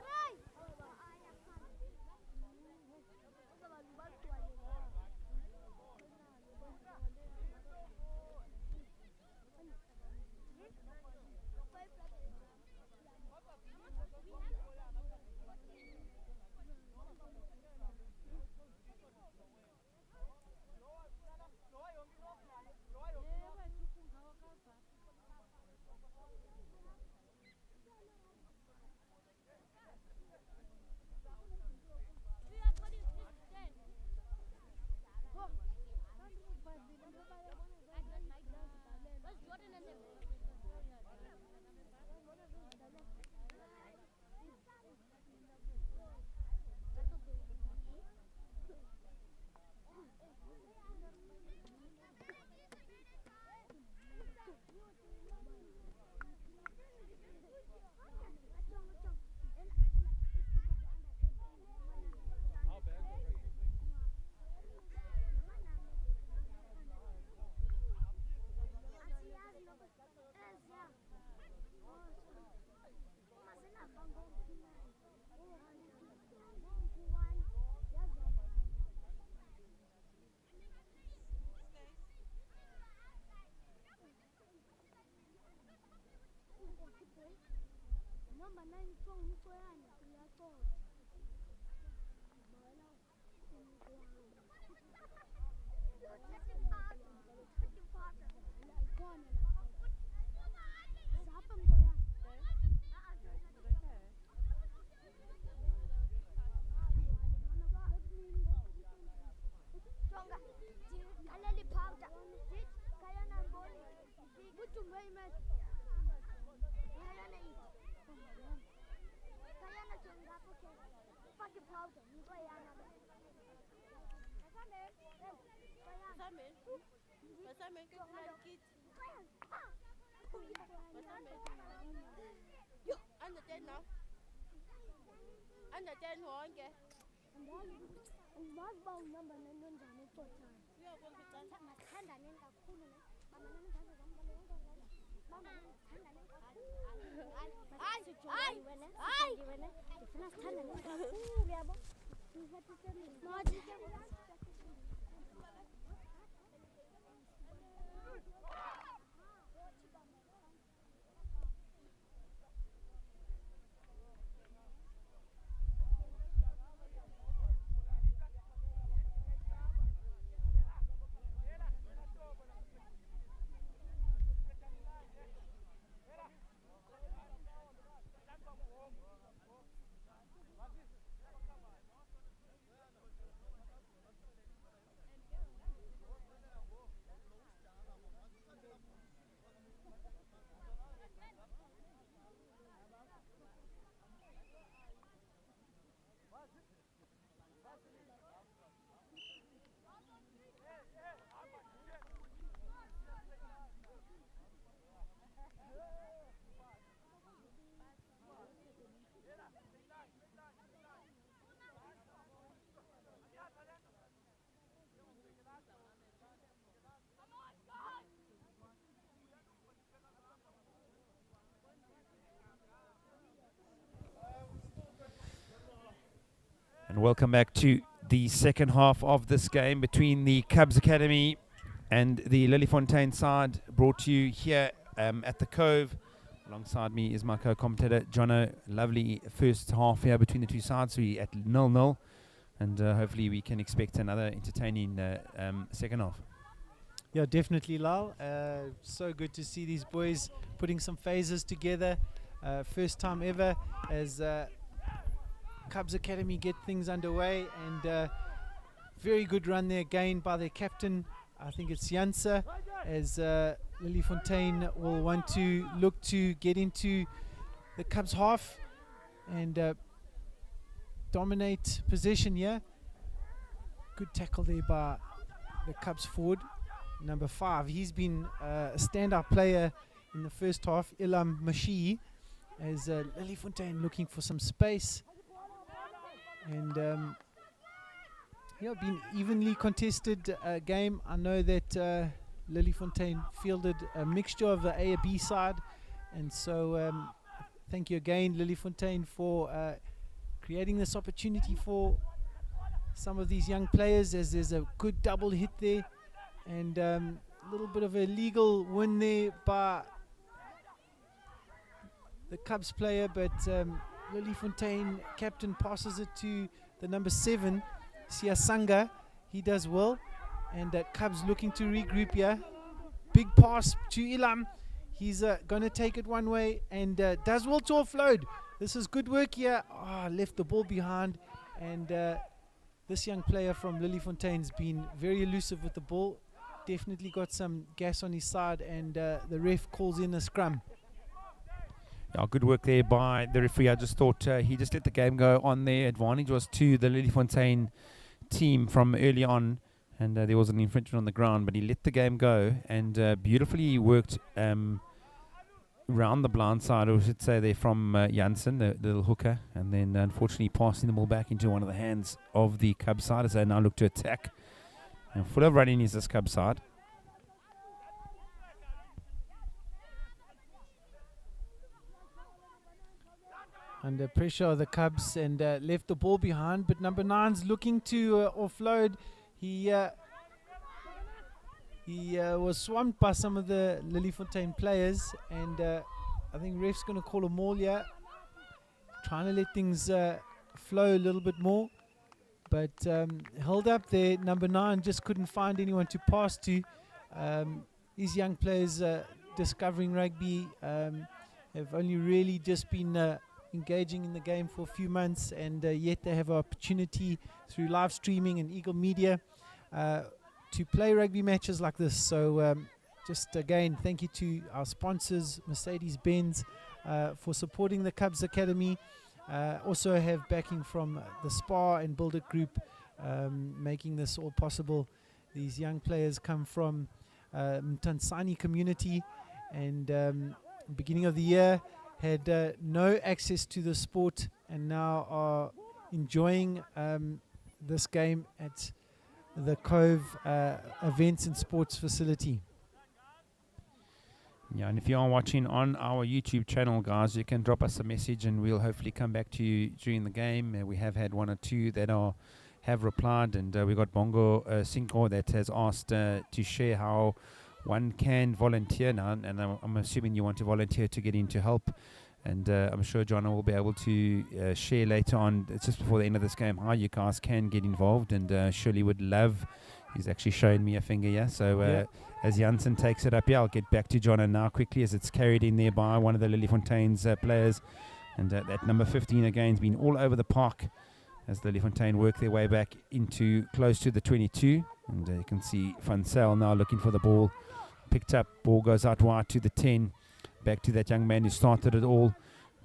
Welcome back to the second half of this game between the Cubs Academy and the Lilyfontein side, brought to you here at the Cove. Alongside me is my co-commentator, Jono. Lovely first half here between the two sides. We're at 0-0, and hopefully we can expect another entertaining second half. Yeah, definitely, Lal. So good to see these boys putting some phases together. First time ever as Cubs Academy get things underway, and very good run there again by their captain. I think it's Janse, as Lilyfontein will want to look to get into the Cubs half and dominate possession here. Good tackle there by the Cubs forward, number 5. He's been a standout player in the first half, Ilam Mashi, as Lilyfontein looking for some space. And yeah, been evenly contested game. I know that Lilyfontein fielded a mixture of the A and B side, and so thank you again, Lilyfontein, for creating this opportunity for some of these young players, as there's a good double hit there, and a little bit of a legal win there by the Cubs player, but Lilyfontein captain passes it to the number 7, Siasanga. He does well, and Cubs looking to regroup here. Big pass to Ilam. He's going to take it one way and does well to offload. This is good work here. Left the ball behind, and this young player from Lilyfontein's been very elusive with the ball. Definitely got some gas on his side, and the ref calls in a scrum. Yeah, good work there by the referee. I just thought he just let the game go on there. Advantage was to the Lilyfontein team from early on, and there was an infringement on the ground, but he let the game go and beautifully worked round the blind side, or I should say there, from Jansen, the little hooker, and then unfortunately passing the ball back into one of the hands of the Cubs side as they now look to attack. And full of running is this Cubs side. Under pressure of the Cubs, and left the ball behind, but number 9's looking to offload. He was swamped by some of the Lilyfontein players, and I think ref's going to call a maul here, trying to let things flow a little bit more, but held up there. Number 9 just couldn't find anyone to pass to. These young players discovering rugby have only really just been engaging in the game for a few months, and yet they have an opportunity through live streaming and Eagle Media to play rugby matches like this. So just again, thank you to our sponsors, Mercedes-Benz, for supporting the Cubs Academy. Also have backing from the SPA and Build It Group, making this all possible. These young players come from Mtansani community, and beginning of the year had no access to the sport, and now are enjoying this game at the Cove Events and Sports Facility. Yeah, and if you are watching on our YouTube channel, guys, you can drop us a message and we'll hopefully come back to you during the game. We have had 1 or 2 that have replied, and we got Bongo Sinko that has asked to share how one can volunteer now, and I'm assuming you want to volunteer to get in to help, and I'm sure John will be able to share later on, just before the end of this game, how you guys can get involved, and Shirley would love, he's actually showing me a finger here, so as Jansen takes it up here, I'll get back to John now quickly, as it's carried in there by one of the Lilyfontein's players, and that number 15 again has been all over the park as the Lilyfontein work their way back into close to the 22, and you can see Van Zyl now looking for the ball. Picked up, ball goes out wide to the 10, back to that young man who started it all.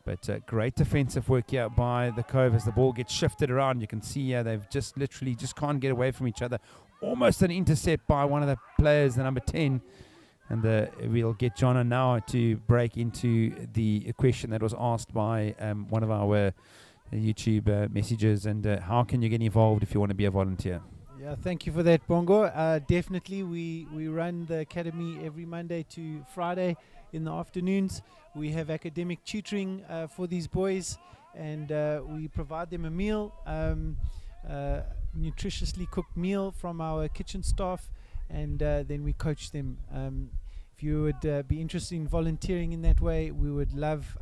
But great defensive work here by the Cove as the ball gets shifted around. You can see here they've just literally just can't get away from each other. Almost an intercept by one of the players, the number 10. And we'll get Jonna now to break into the question that was asked by one of our YouTube messages, and how can you get involved if you want to be a volunteer? Yeah, thank you for that, Bongo. Definitely, we run the academy every Monday to Friday in the afternoons. We have academic tutoring for these boys, and we provide them a meal. nutritiously cooked meal from our kitchen staff, and then we coach them. If you would be interested in volunteering in that way, we would love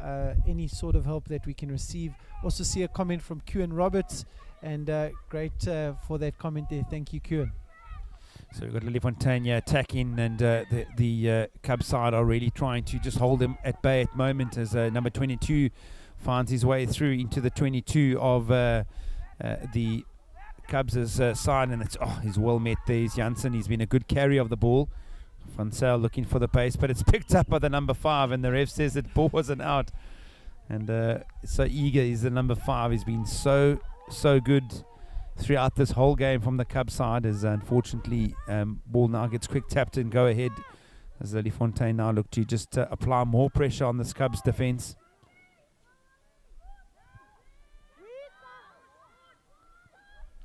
any sort of help that we can receive. Also see a comment from Kieran Roberts, and great for that comment there. Thank you, Kieran. So we've got Lilyfontein attacking, and the Cubs side are really trying to just hold them at bay at the moment, as number 22 finds his way through into the 22 of the Cubs' side, and he's well met there. He's Janssen. He's been a good carrier of the ball. Van Zyl looking for the pace, but it's picked up by the number 5, and the ref says that ball wasn't out. And so eager is the number 5. He's been so good throughout this whole game from the Cubs side, as unfortunately ball now gets quick tapped and go ahead, as Lilyfontein now look to just apply more pressure on this Cubs defense.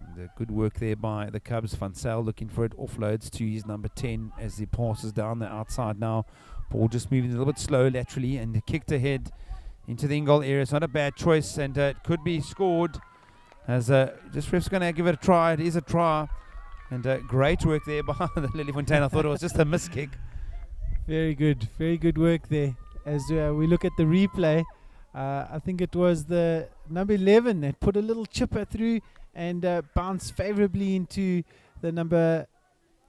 And good work there by the Cubs. Van Zyl looking for it, offloads to his number 10 as he passes down the outside now. Ball just moving a little bit slow laterally, and kicked ahead into the in-goal area. It's not a bad choice, and it could be scored, as just ref's going to give it a try. It is a try, and great work there by the Lilyfontein. I thought it was just a miss kick. Very good work there. As we look at the replay, I think it was the number 11 that put a little chipper through and bounced favorably into the number.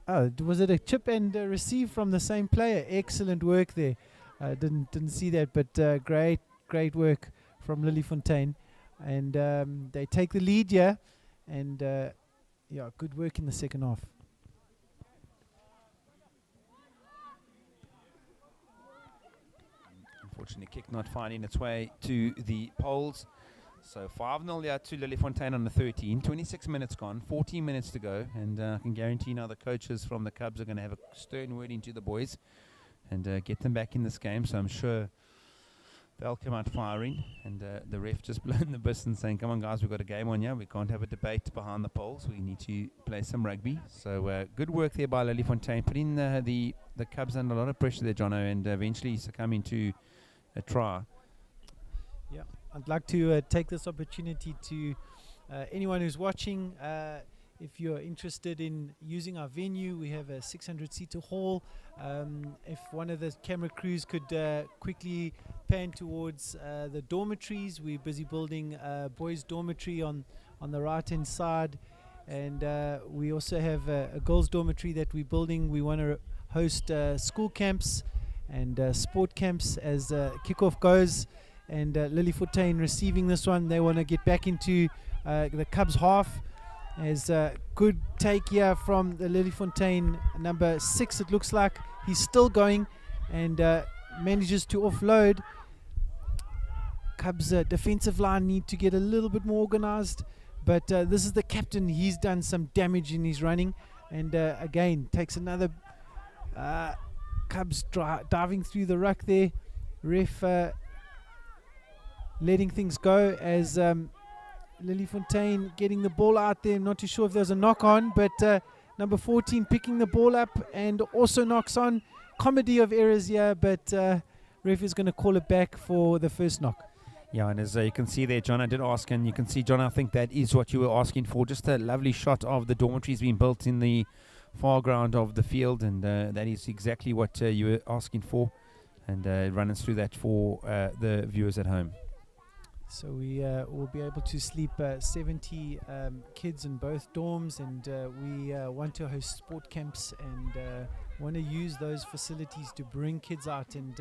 Was it a chip and receive from the same player? Excellent work there. Didn't see that, but great work from Lilyfontein. And they take the lead here, and good work in the second half. Unfortunately, kick not finding its way to the poles. So 5-0 here to Lilyfontein on the 13. 26 minutes gone, 14 minutes to go, and I can guarantee now the coaches from the Cubs are going to have a stern word into the boys and get them back in this game. So I'm sure they'll come out firing, and the ref just blown the bus and saying, come on guys, we've got a game on here. We can't have a debate behind the poles. We need to play some rugby. So good work there by Lilyfontein, putting the Cubs under a lot of pressure there, Jono, and eventually succumbing to a try. Yeah, I'd like to take this opportunity to anyone who's watching, if you're interested in using our venue, we have a 600-seater hall. If one of the camera crews could quickly pan towards the dormitories, we're busy building a boys' dormitory on the right-hand side, and we also have a girls' dormitory that we're building. We want to host school camps and sport camps as kickoff goes, and Lilyfontein receiving this one. They want to get back into the Cubs half. As a good take here from the Lilyfontein number 6, it looks like. He's still going and manages to offload. Cubs defensive line need to get a little bit more organized, but this is the captain. He's done some damage in his running, and again takes another Cubs diving through the ruck there. Ref letting things go as Lilyfontein getting the ball out there. I'm not too sure if there's a knock on, but number 14 picking the ball up and also knocks on. Comedy of errors here, but ref is going to call it back for the first knock. Yeah, and as you can see there, John, I did ask, and you can see, John, I think that is what you were asking for. Just a lovely shot of the dormitories being built in the far ground of the field, and that is exactly what you were asking for, and running through that for the viewers at home. So we will be able to sleep 70 kids in both dorms, and we want to host sport camps and want to use those facilities to bring kids out, and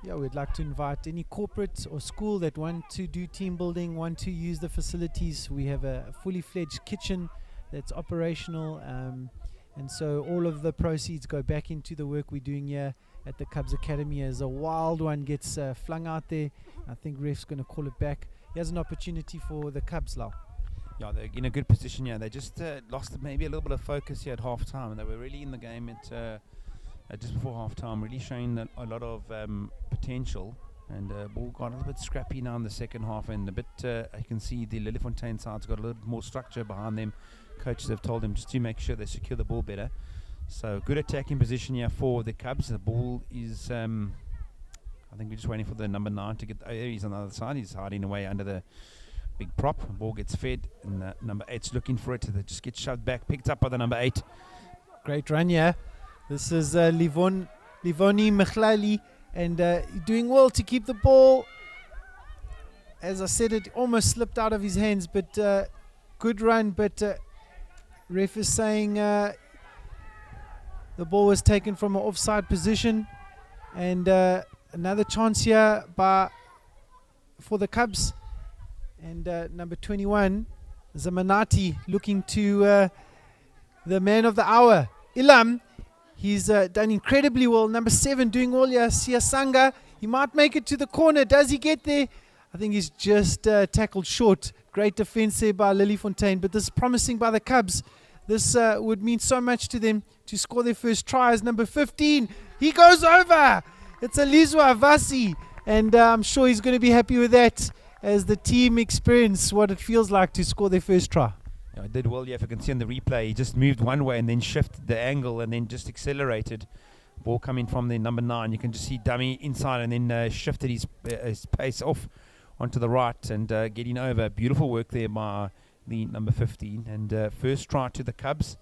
we'd like to invite any corporate or school that want to do team building, want to use the facilities. We have a fully fledged kitchen that's operational, and so all of the proceeds go back into the work we're doing here at the Cubs Academy. As a wild one gets flung out there, I think ref's going to call it back. He has an opportunity for the Cubs, Lau. Yeah, they're in a good position here. They just lost maybe a little bit of focus here at half time, and they were really in the game at just before half time, really showing a lot of potential, and ball got a little bit scrappy now in the second half, and a bit I can see the Lilyfontein side's got a little more structure behind them. Coaches have told them just to make sure they secure the ball better. So good attacking position here for the Cubs. The ball is I think we're just waiting for the number 9 to get he's on the other side. He's hiding away under the Big prop. Ball gets fed, and number 8's looking for it. It just gets shoved back, picked up by the number 8. Great run, yeah. This is Lilyfontein Mkhlali, and doing well to keep the ball. As I said, it almost slipped out of his hands, but good run. But ref is saying the ball was taken from an offside position, and another chance here for the Cubs. And number 21, Zamanati, looking to the man of the hour, Ilam. He's done incredibly well. Number 7 doing well here, Siasanga. He might make it to the corner. Does he get there? I think he's just tackled short. Great defense there by Lilyfontein, but this is promising by the Cubs. This would mean so much to them to score their first try. As number 15, he goes over. It's Alizwa Vasi, and I'm sure he's going to be happy with that as the team experience what it feels like to score their first try. Yeah, I did well, yeah, if you can see on the replay. He just moved one way and then shifted the angle and then just accelerated. Ball coming from the number 9. You can just see dummy inside and then shifted his pace off onto the right and getting over. Beautiful work there by the number 15. And first try to the Cubs.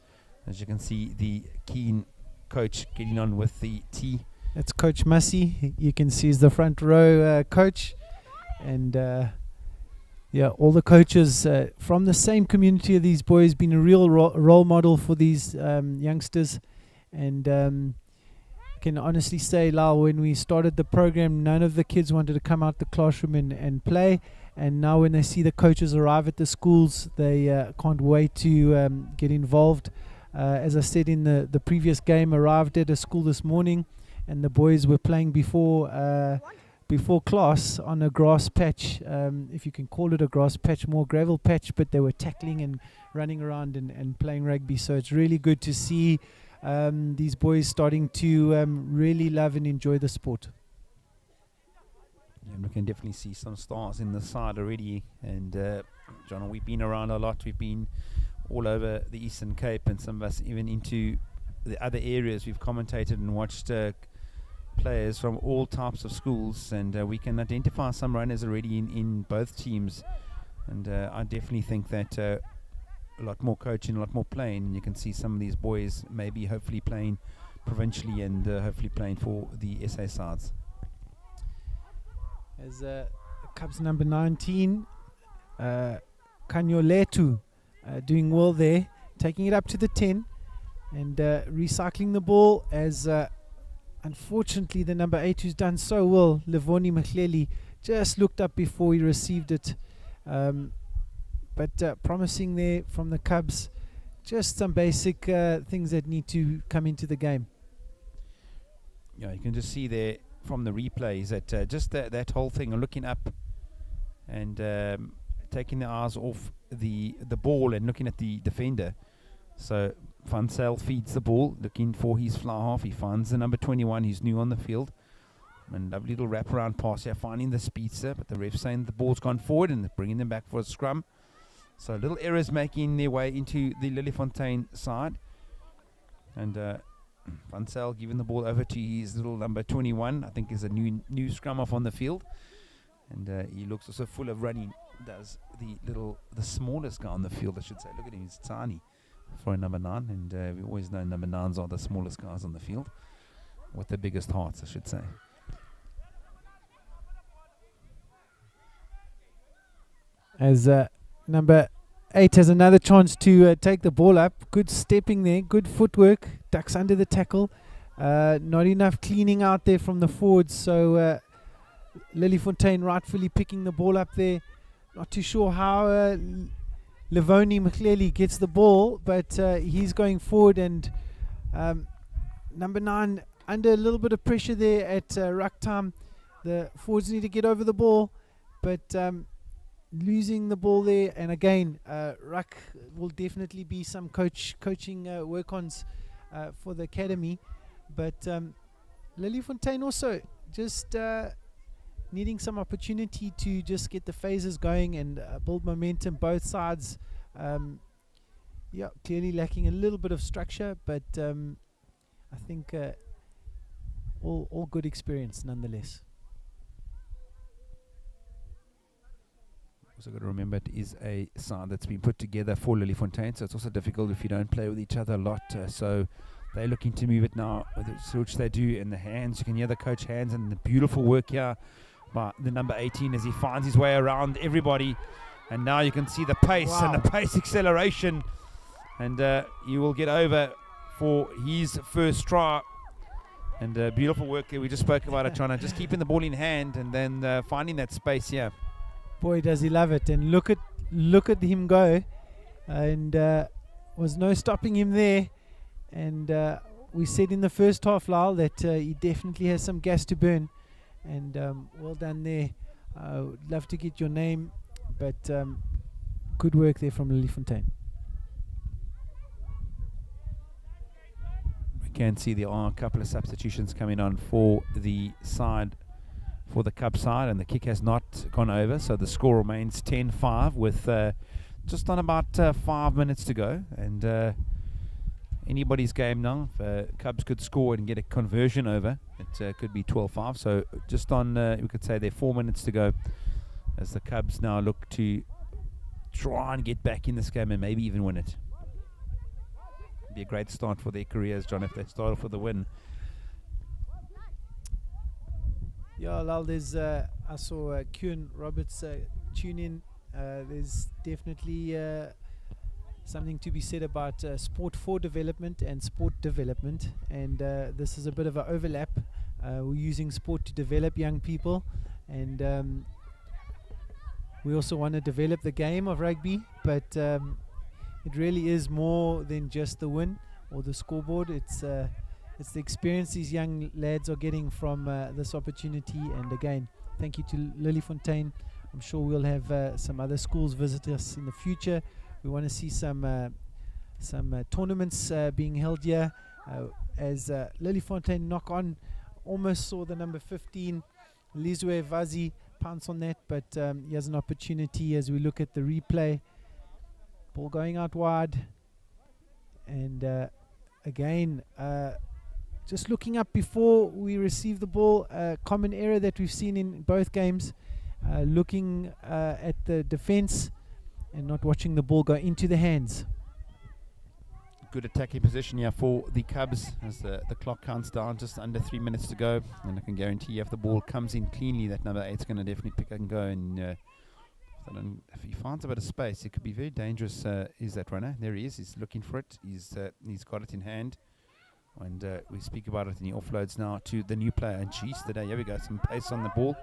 As you can see, the keen coach getting on with the tee. That's Coach Massey. You can see he's the front row coach. And yeah, all the coaches from the same community of these boys, been a real role model for these youngsters. And can honestly say, Lal, when we started the program, none of the kids wanted to come out the classroom and play. And now when they see the coaches arrive at the schools, they can't wait to get involved. As I said in the previous game, arrived at a school this morning, and the boys were playing before class on a grass patch, if you can call it a grass patch, more gravel patch, but they were tackling and running around and playing rugby. So it's really good to see these boys starting to really love and enjoy the sport. Yeah, we can definitely see some stars in the side already. And John, we've been around a lot. We've been all over the Eastern Cape, and some of us even into the other areas. We've commentated and watched players from all types of schools, and we can identify some runners already in both teams. And I definitely think that a lot more coaching, a lot more playing, and you can see some of these boys maybe hopefully playing provincially and hopefully playing for the SA sides. As Cubs number 19, Kanyoletu, doing well there, taking it up to the 10 and recycling the ball as unfortunately the number 8 who's done so well, Livoni Mkhleli, just looked up before he received it. But promising there from the Cubs, just some basic things that need to come into the game. Yeah, you can just see there from the replays that just that whole thing of looking up and taking the eyes off the ball and looking at the defender. So Van Zyl feeds the ball, looking for his fly half. He finds the number 21, who's new on the field. And lovely little wraparound pass here, finding the speedster, but the ref saying the ball's gone forward and bringing them back for a scrum. So little errors making their way into the Lilyfontein side. And Van Zyl giving the ball over to his little number 21, I think is a new scrum off on the field. And he looks also full of running, does the smallest guy on the field, I should say. Look at him, he's tiny for a number 9, and we always know number 9s are the smallest guys on the field, with the biggest hearts, I should say. As number 8 has another chance to take the ball up. Good stepping there, good footwork, ducks under the tackle. Not enough cleaning out there from the forwards, so Lilyfontein rightfully picking the ball up there. Not too sure how Livoni Mkhleli gets the ball, but he's going forward, and number 9 under a little bit of pressure there at ruck time. The forwards need to get over the ball, but losing the ball there. And again, ruck will definitely be some coaching work-ons for the academy, but Lilyfontein also just needing some opportunity to just get the phases going and build momentum. Both sides, yeah, clearly lacking a little bit of structure, but I think all good experience nonetheless. also got to remember it is a side that's been put together for Lilyfontein, so it's also difficult if you don't play with each other a lot. So they're looking to move it now, which they do in the hands. You can hear the coach hands and the beautiful work here by the number 18 as he finds his way around everybody. And now you can see the pace and the pace acceleration. And he will get over for his first try. And beautiful work there. We just spoke about it, trying to just keeping the ball in hand and then finding that space here. Boy, does he love it. And look at him go. And was no stopping him there. And we said in the first half, Lyle, that he definitely has some gas to burn. And well done there. Would love to get your name, but good work there from Lilyfontein. We can see there are a couple of substitutions coming on for the side, for the Cub side, and the kick has not gone over, so the score remains 10-5 with just on about 5 minutes to go. And anybody's game now. If Cubs could score and get a conversion over, it could be 12-5. So just on, we could say there 4 minutes to go as the Cubs now look to try and get back in this game and maybe even win it. Be a great start for their careers, John, if they start off with a win. Yeah, Lal, there's I saw Kuhn Roberts tune in. There's definitely something to be said about sport for development and sport development, and this is a bit of an overlap. We're using sport to develop young people, and we also want to develop the game of rugby, but it really is more than just the win or the scoreboard. It's the experience these young lads are getting from this opportunity. And again, thank you to Lilyfontein. I'm sure we'll have some other schools visit us in the future. We want to see some tournaments being held here as Lilyfontein knock on. Almost saw the number 15, Lizwe Vazi, pounce on that, but he has an opportunity as we look at the replay. Ball going out wide. And again, just looking up before we receive the ball, common error that we've seen in both games, looking at the defense and not watching the ball go into the hands. Good attacking position here for the Cubs as the clock counts down, just under 3 minutes to go. And I can guarantee you if the ball comes in cleanly, that number 8's going to definitely pick up and go. And if he finds a bit of space, it could be very dangerous. Is that runner? There he is. He's looking for it. He's got it in hand. And we speak about it, and he offloads now to the new player. And geez, today, here we go, some pace on the ball.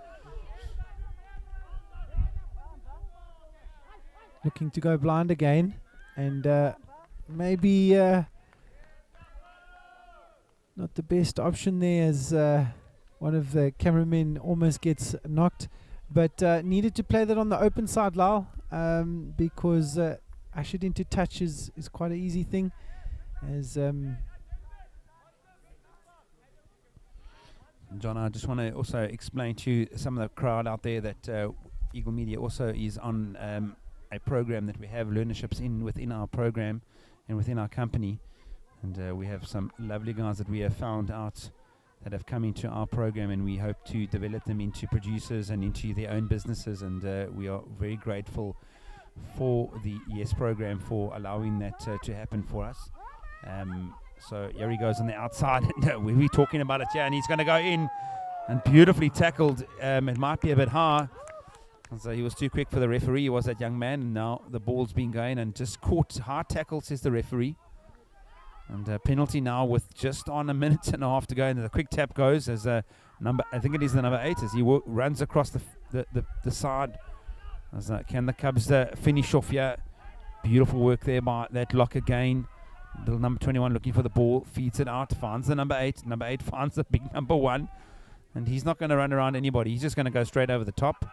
Looking to go blind again, and maybe not the best option there, as one of the cameramen almost gets knocked, but needed to play that on the open side, Lyle, because ushered into touch is quite an easy thing, as John, I just want to also explain to some of the crowd out there that Eagle Media also is on a program that we have learnerships within our program and within our company, and we have some lovely guys that we have found out that have come into our program, and we hope to develop them into producers and into their own businesses, and we are very grateful for the YES program for allowing that to happen for us. So here he goes on the outside. We'll be talking about it here, and he's going to go in and beautifully tackled. It might be a bit high. So he was too quick for the referee. He was that young man, and now the ball's been going and just caught. Hard tackle, says the referee. And penalty now with just on a minute and a half to go. And the quick tap goes as I think it is the number 8, as he runs across the side. As can the Cubs finish off here? Beautiful work there by that lock again. Little number 21 looking for the ball, feeds it out, finds the number 8. Number 8 finds the big number 1. And he's not going to run around anybody. He's just going to go straight over the top.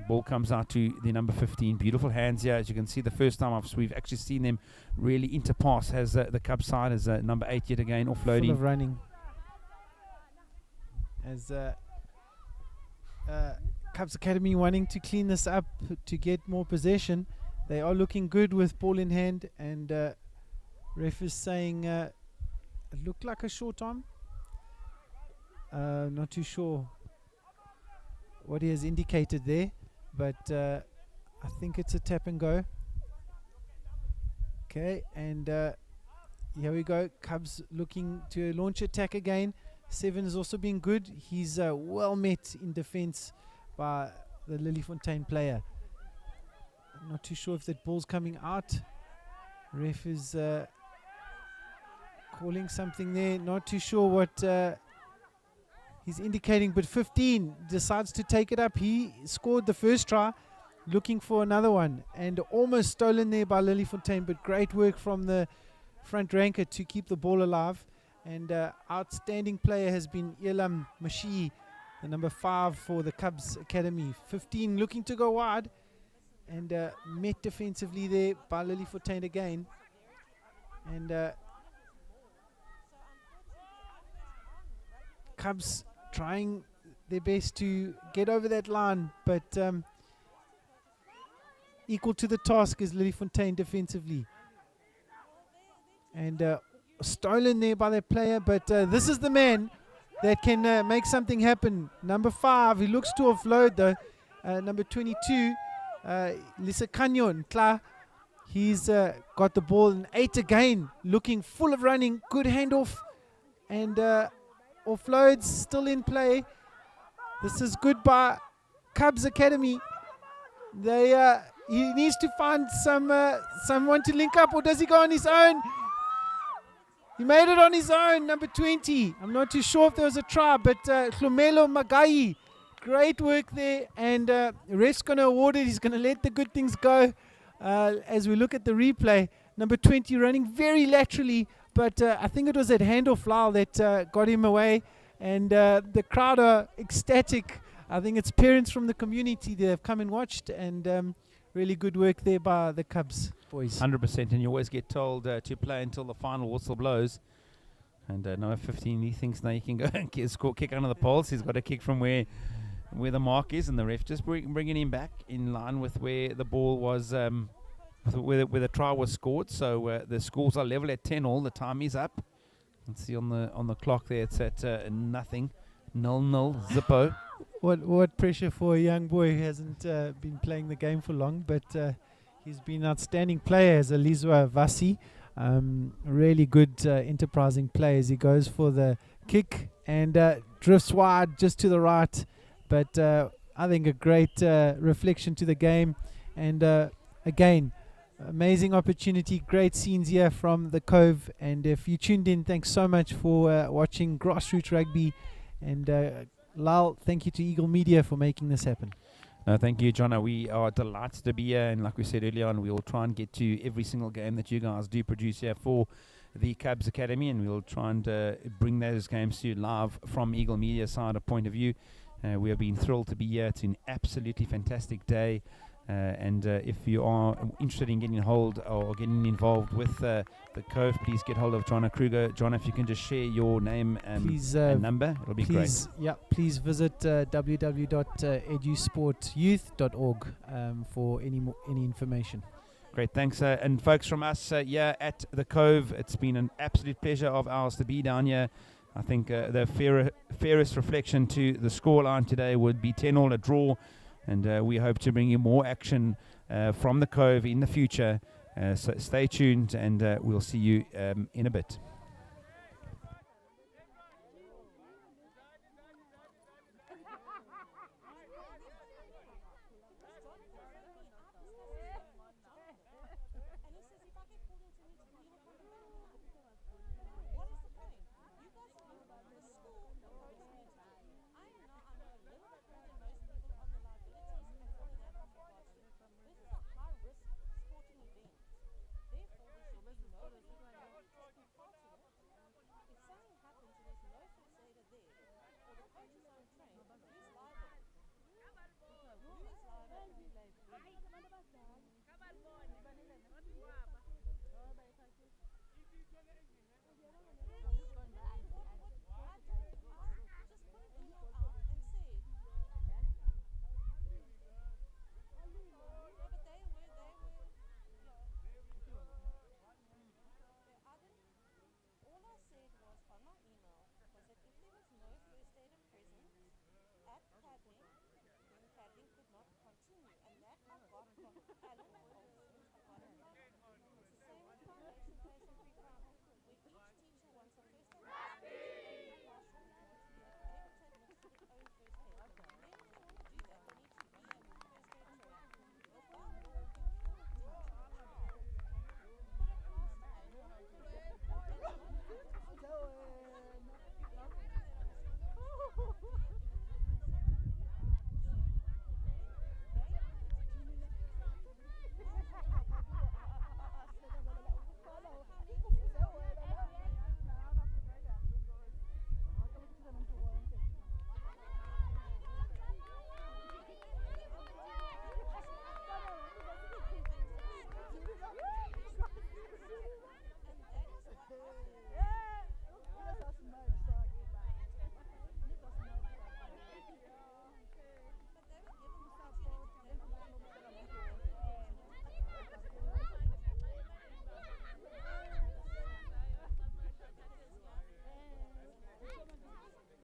Ball comes out to the number 15. Beautiful hands here. As you can see, the first time we've actually seen them really interpass has the Cub side as number 8 yet again offloading. Full of running. As Cubs Academy wanting to clean this up to get more possession. They are looking good with ball in hand, and ref is saying it looked like a short arm. Not too sure what he has indicated there. but I think it's a tap and go. Okay, and here we go. Cubs looking to launch attack again. Seven has also been good. He's well met in defense by the Lilyfontein player. I'm not too sure if that ball's coming out. Ref is calling something there. Not too sure what he's indicating, but 15 decides to take it up. He scored the first try, looking for another one, and almost stolen there by Lilyfontein, but great work from the front ranker to keep the ball alive. And outstanding player has been Elam Mashi, the number 5 for the Cubs Academy. 15 looking to go wide, and met defensively there by Lilyfontein again. And Cubs trying their best to get over that line, but equal to the task is Lilyfontein defensively. And stolen there by that player, but this is the man that can make something happen. Number 5, he looks to offload though. Number 22, Lisakanyo Nkla, he's got the ball in 8 again, looking full of running, good handoff, and offloads still in play. This is good by Cubs Academy. He needs to find someone to link up, or does he go on his own? He made it on his own, number 20. I'm not too sure if there was a try, but Hlumelo Magai, great work there, and ref's going to award it. He's going to let the good things go as we look at the replay. Number 20 running very laterally, but I think it was that handoff foul that got him away, and the crowd are ecstatic. I think it's parents from the community that have come and watched, and really good work there by the Cubs boys. 100%, and you always get told to play until the final whistle blows. And number 15, he thinks now he can go and kick under the poles. He's got a kick from where the mark is, and the ref just bringing him back in line with where the ball was, where the try was scored. So the scores are level at 10-all. The time is up. Let's see on the clock there. It's at nothing, 0-0, Zippo. What pressure for a young boy who hasn't been playing the game for long, but he's been an outstanding player as Alizwa Vasi. Really good enterprising play as he goes for the kick and drifts wide just to the right, but I think a great reflection to the game, and again, amazing opportunity, great scenes here from the Cove. And if you tuned in, thanks so much for watching Grassroots Rugby, and Lal, thank you to Eagle Media for making this happen. No, thank you, Jonna. We are delighted to be here, and like we said earlier on, we'll try and get to every single game that you guys do produce here for the Cubs Academy, and we'll try and bring those games to you live from Eagle Media side of point of view. We have been thrilled to be here. It's an absolutely fantastic day. And if you are interested in getting hold or getting involved with the Cove, please get hold of Jonna Kruger. Jonna, if you can just share your name and number, it'll be great. Yeah, please visit www.edusportyouth.org for any information. Great, thanks. And folks, from us here at the Cove, it's been an absolute pleasure of ours to be down here. I think the fairest reflection to the scoreline today would be 10-all, a draw. And we hope to bring you more action from the Cove in the future. So stay tuned, and we'll see you in a bit. At Cadley, then Cadley could not continue.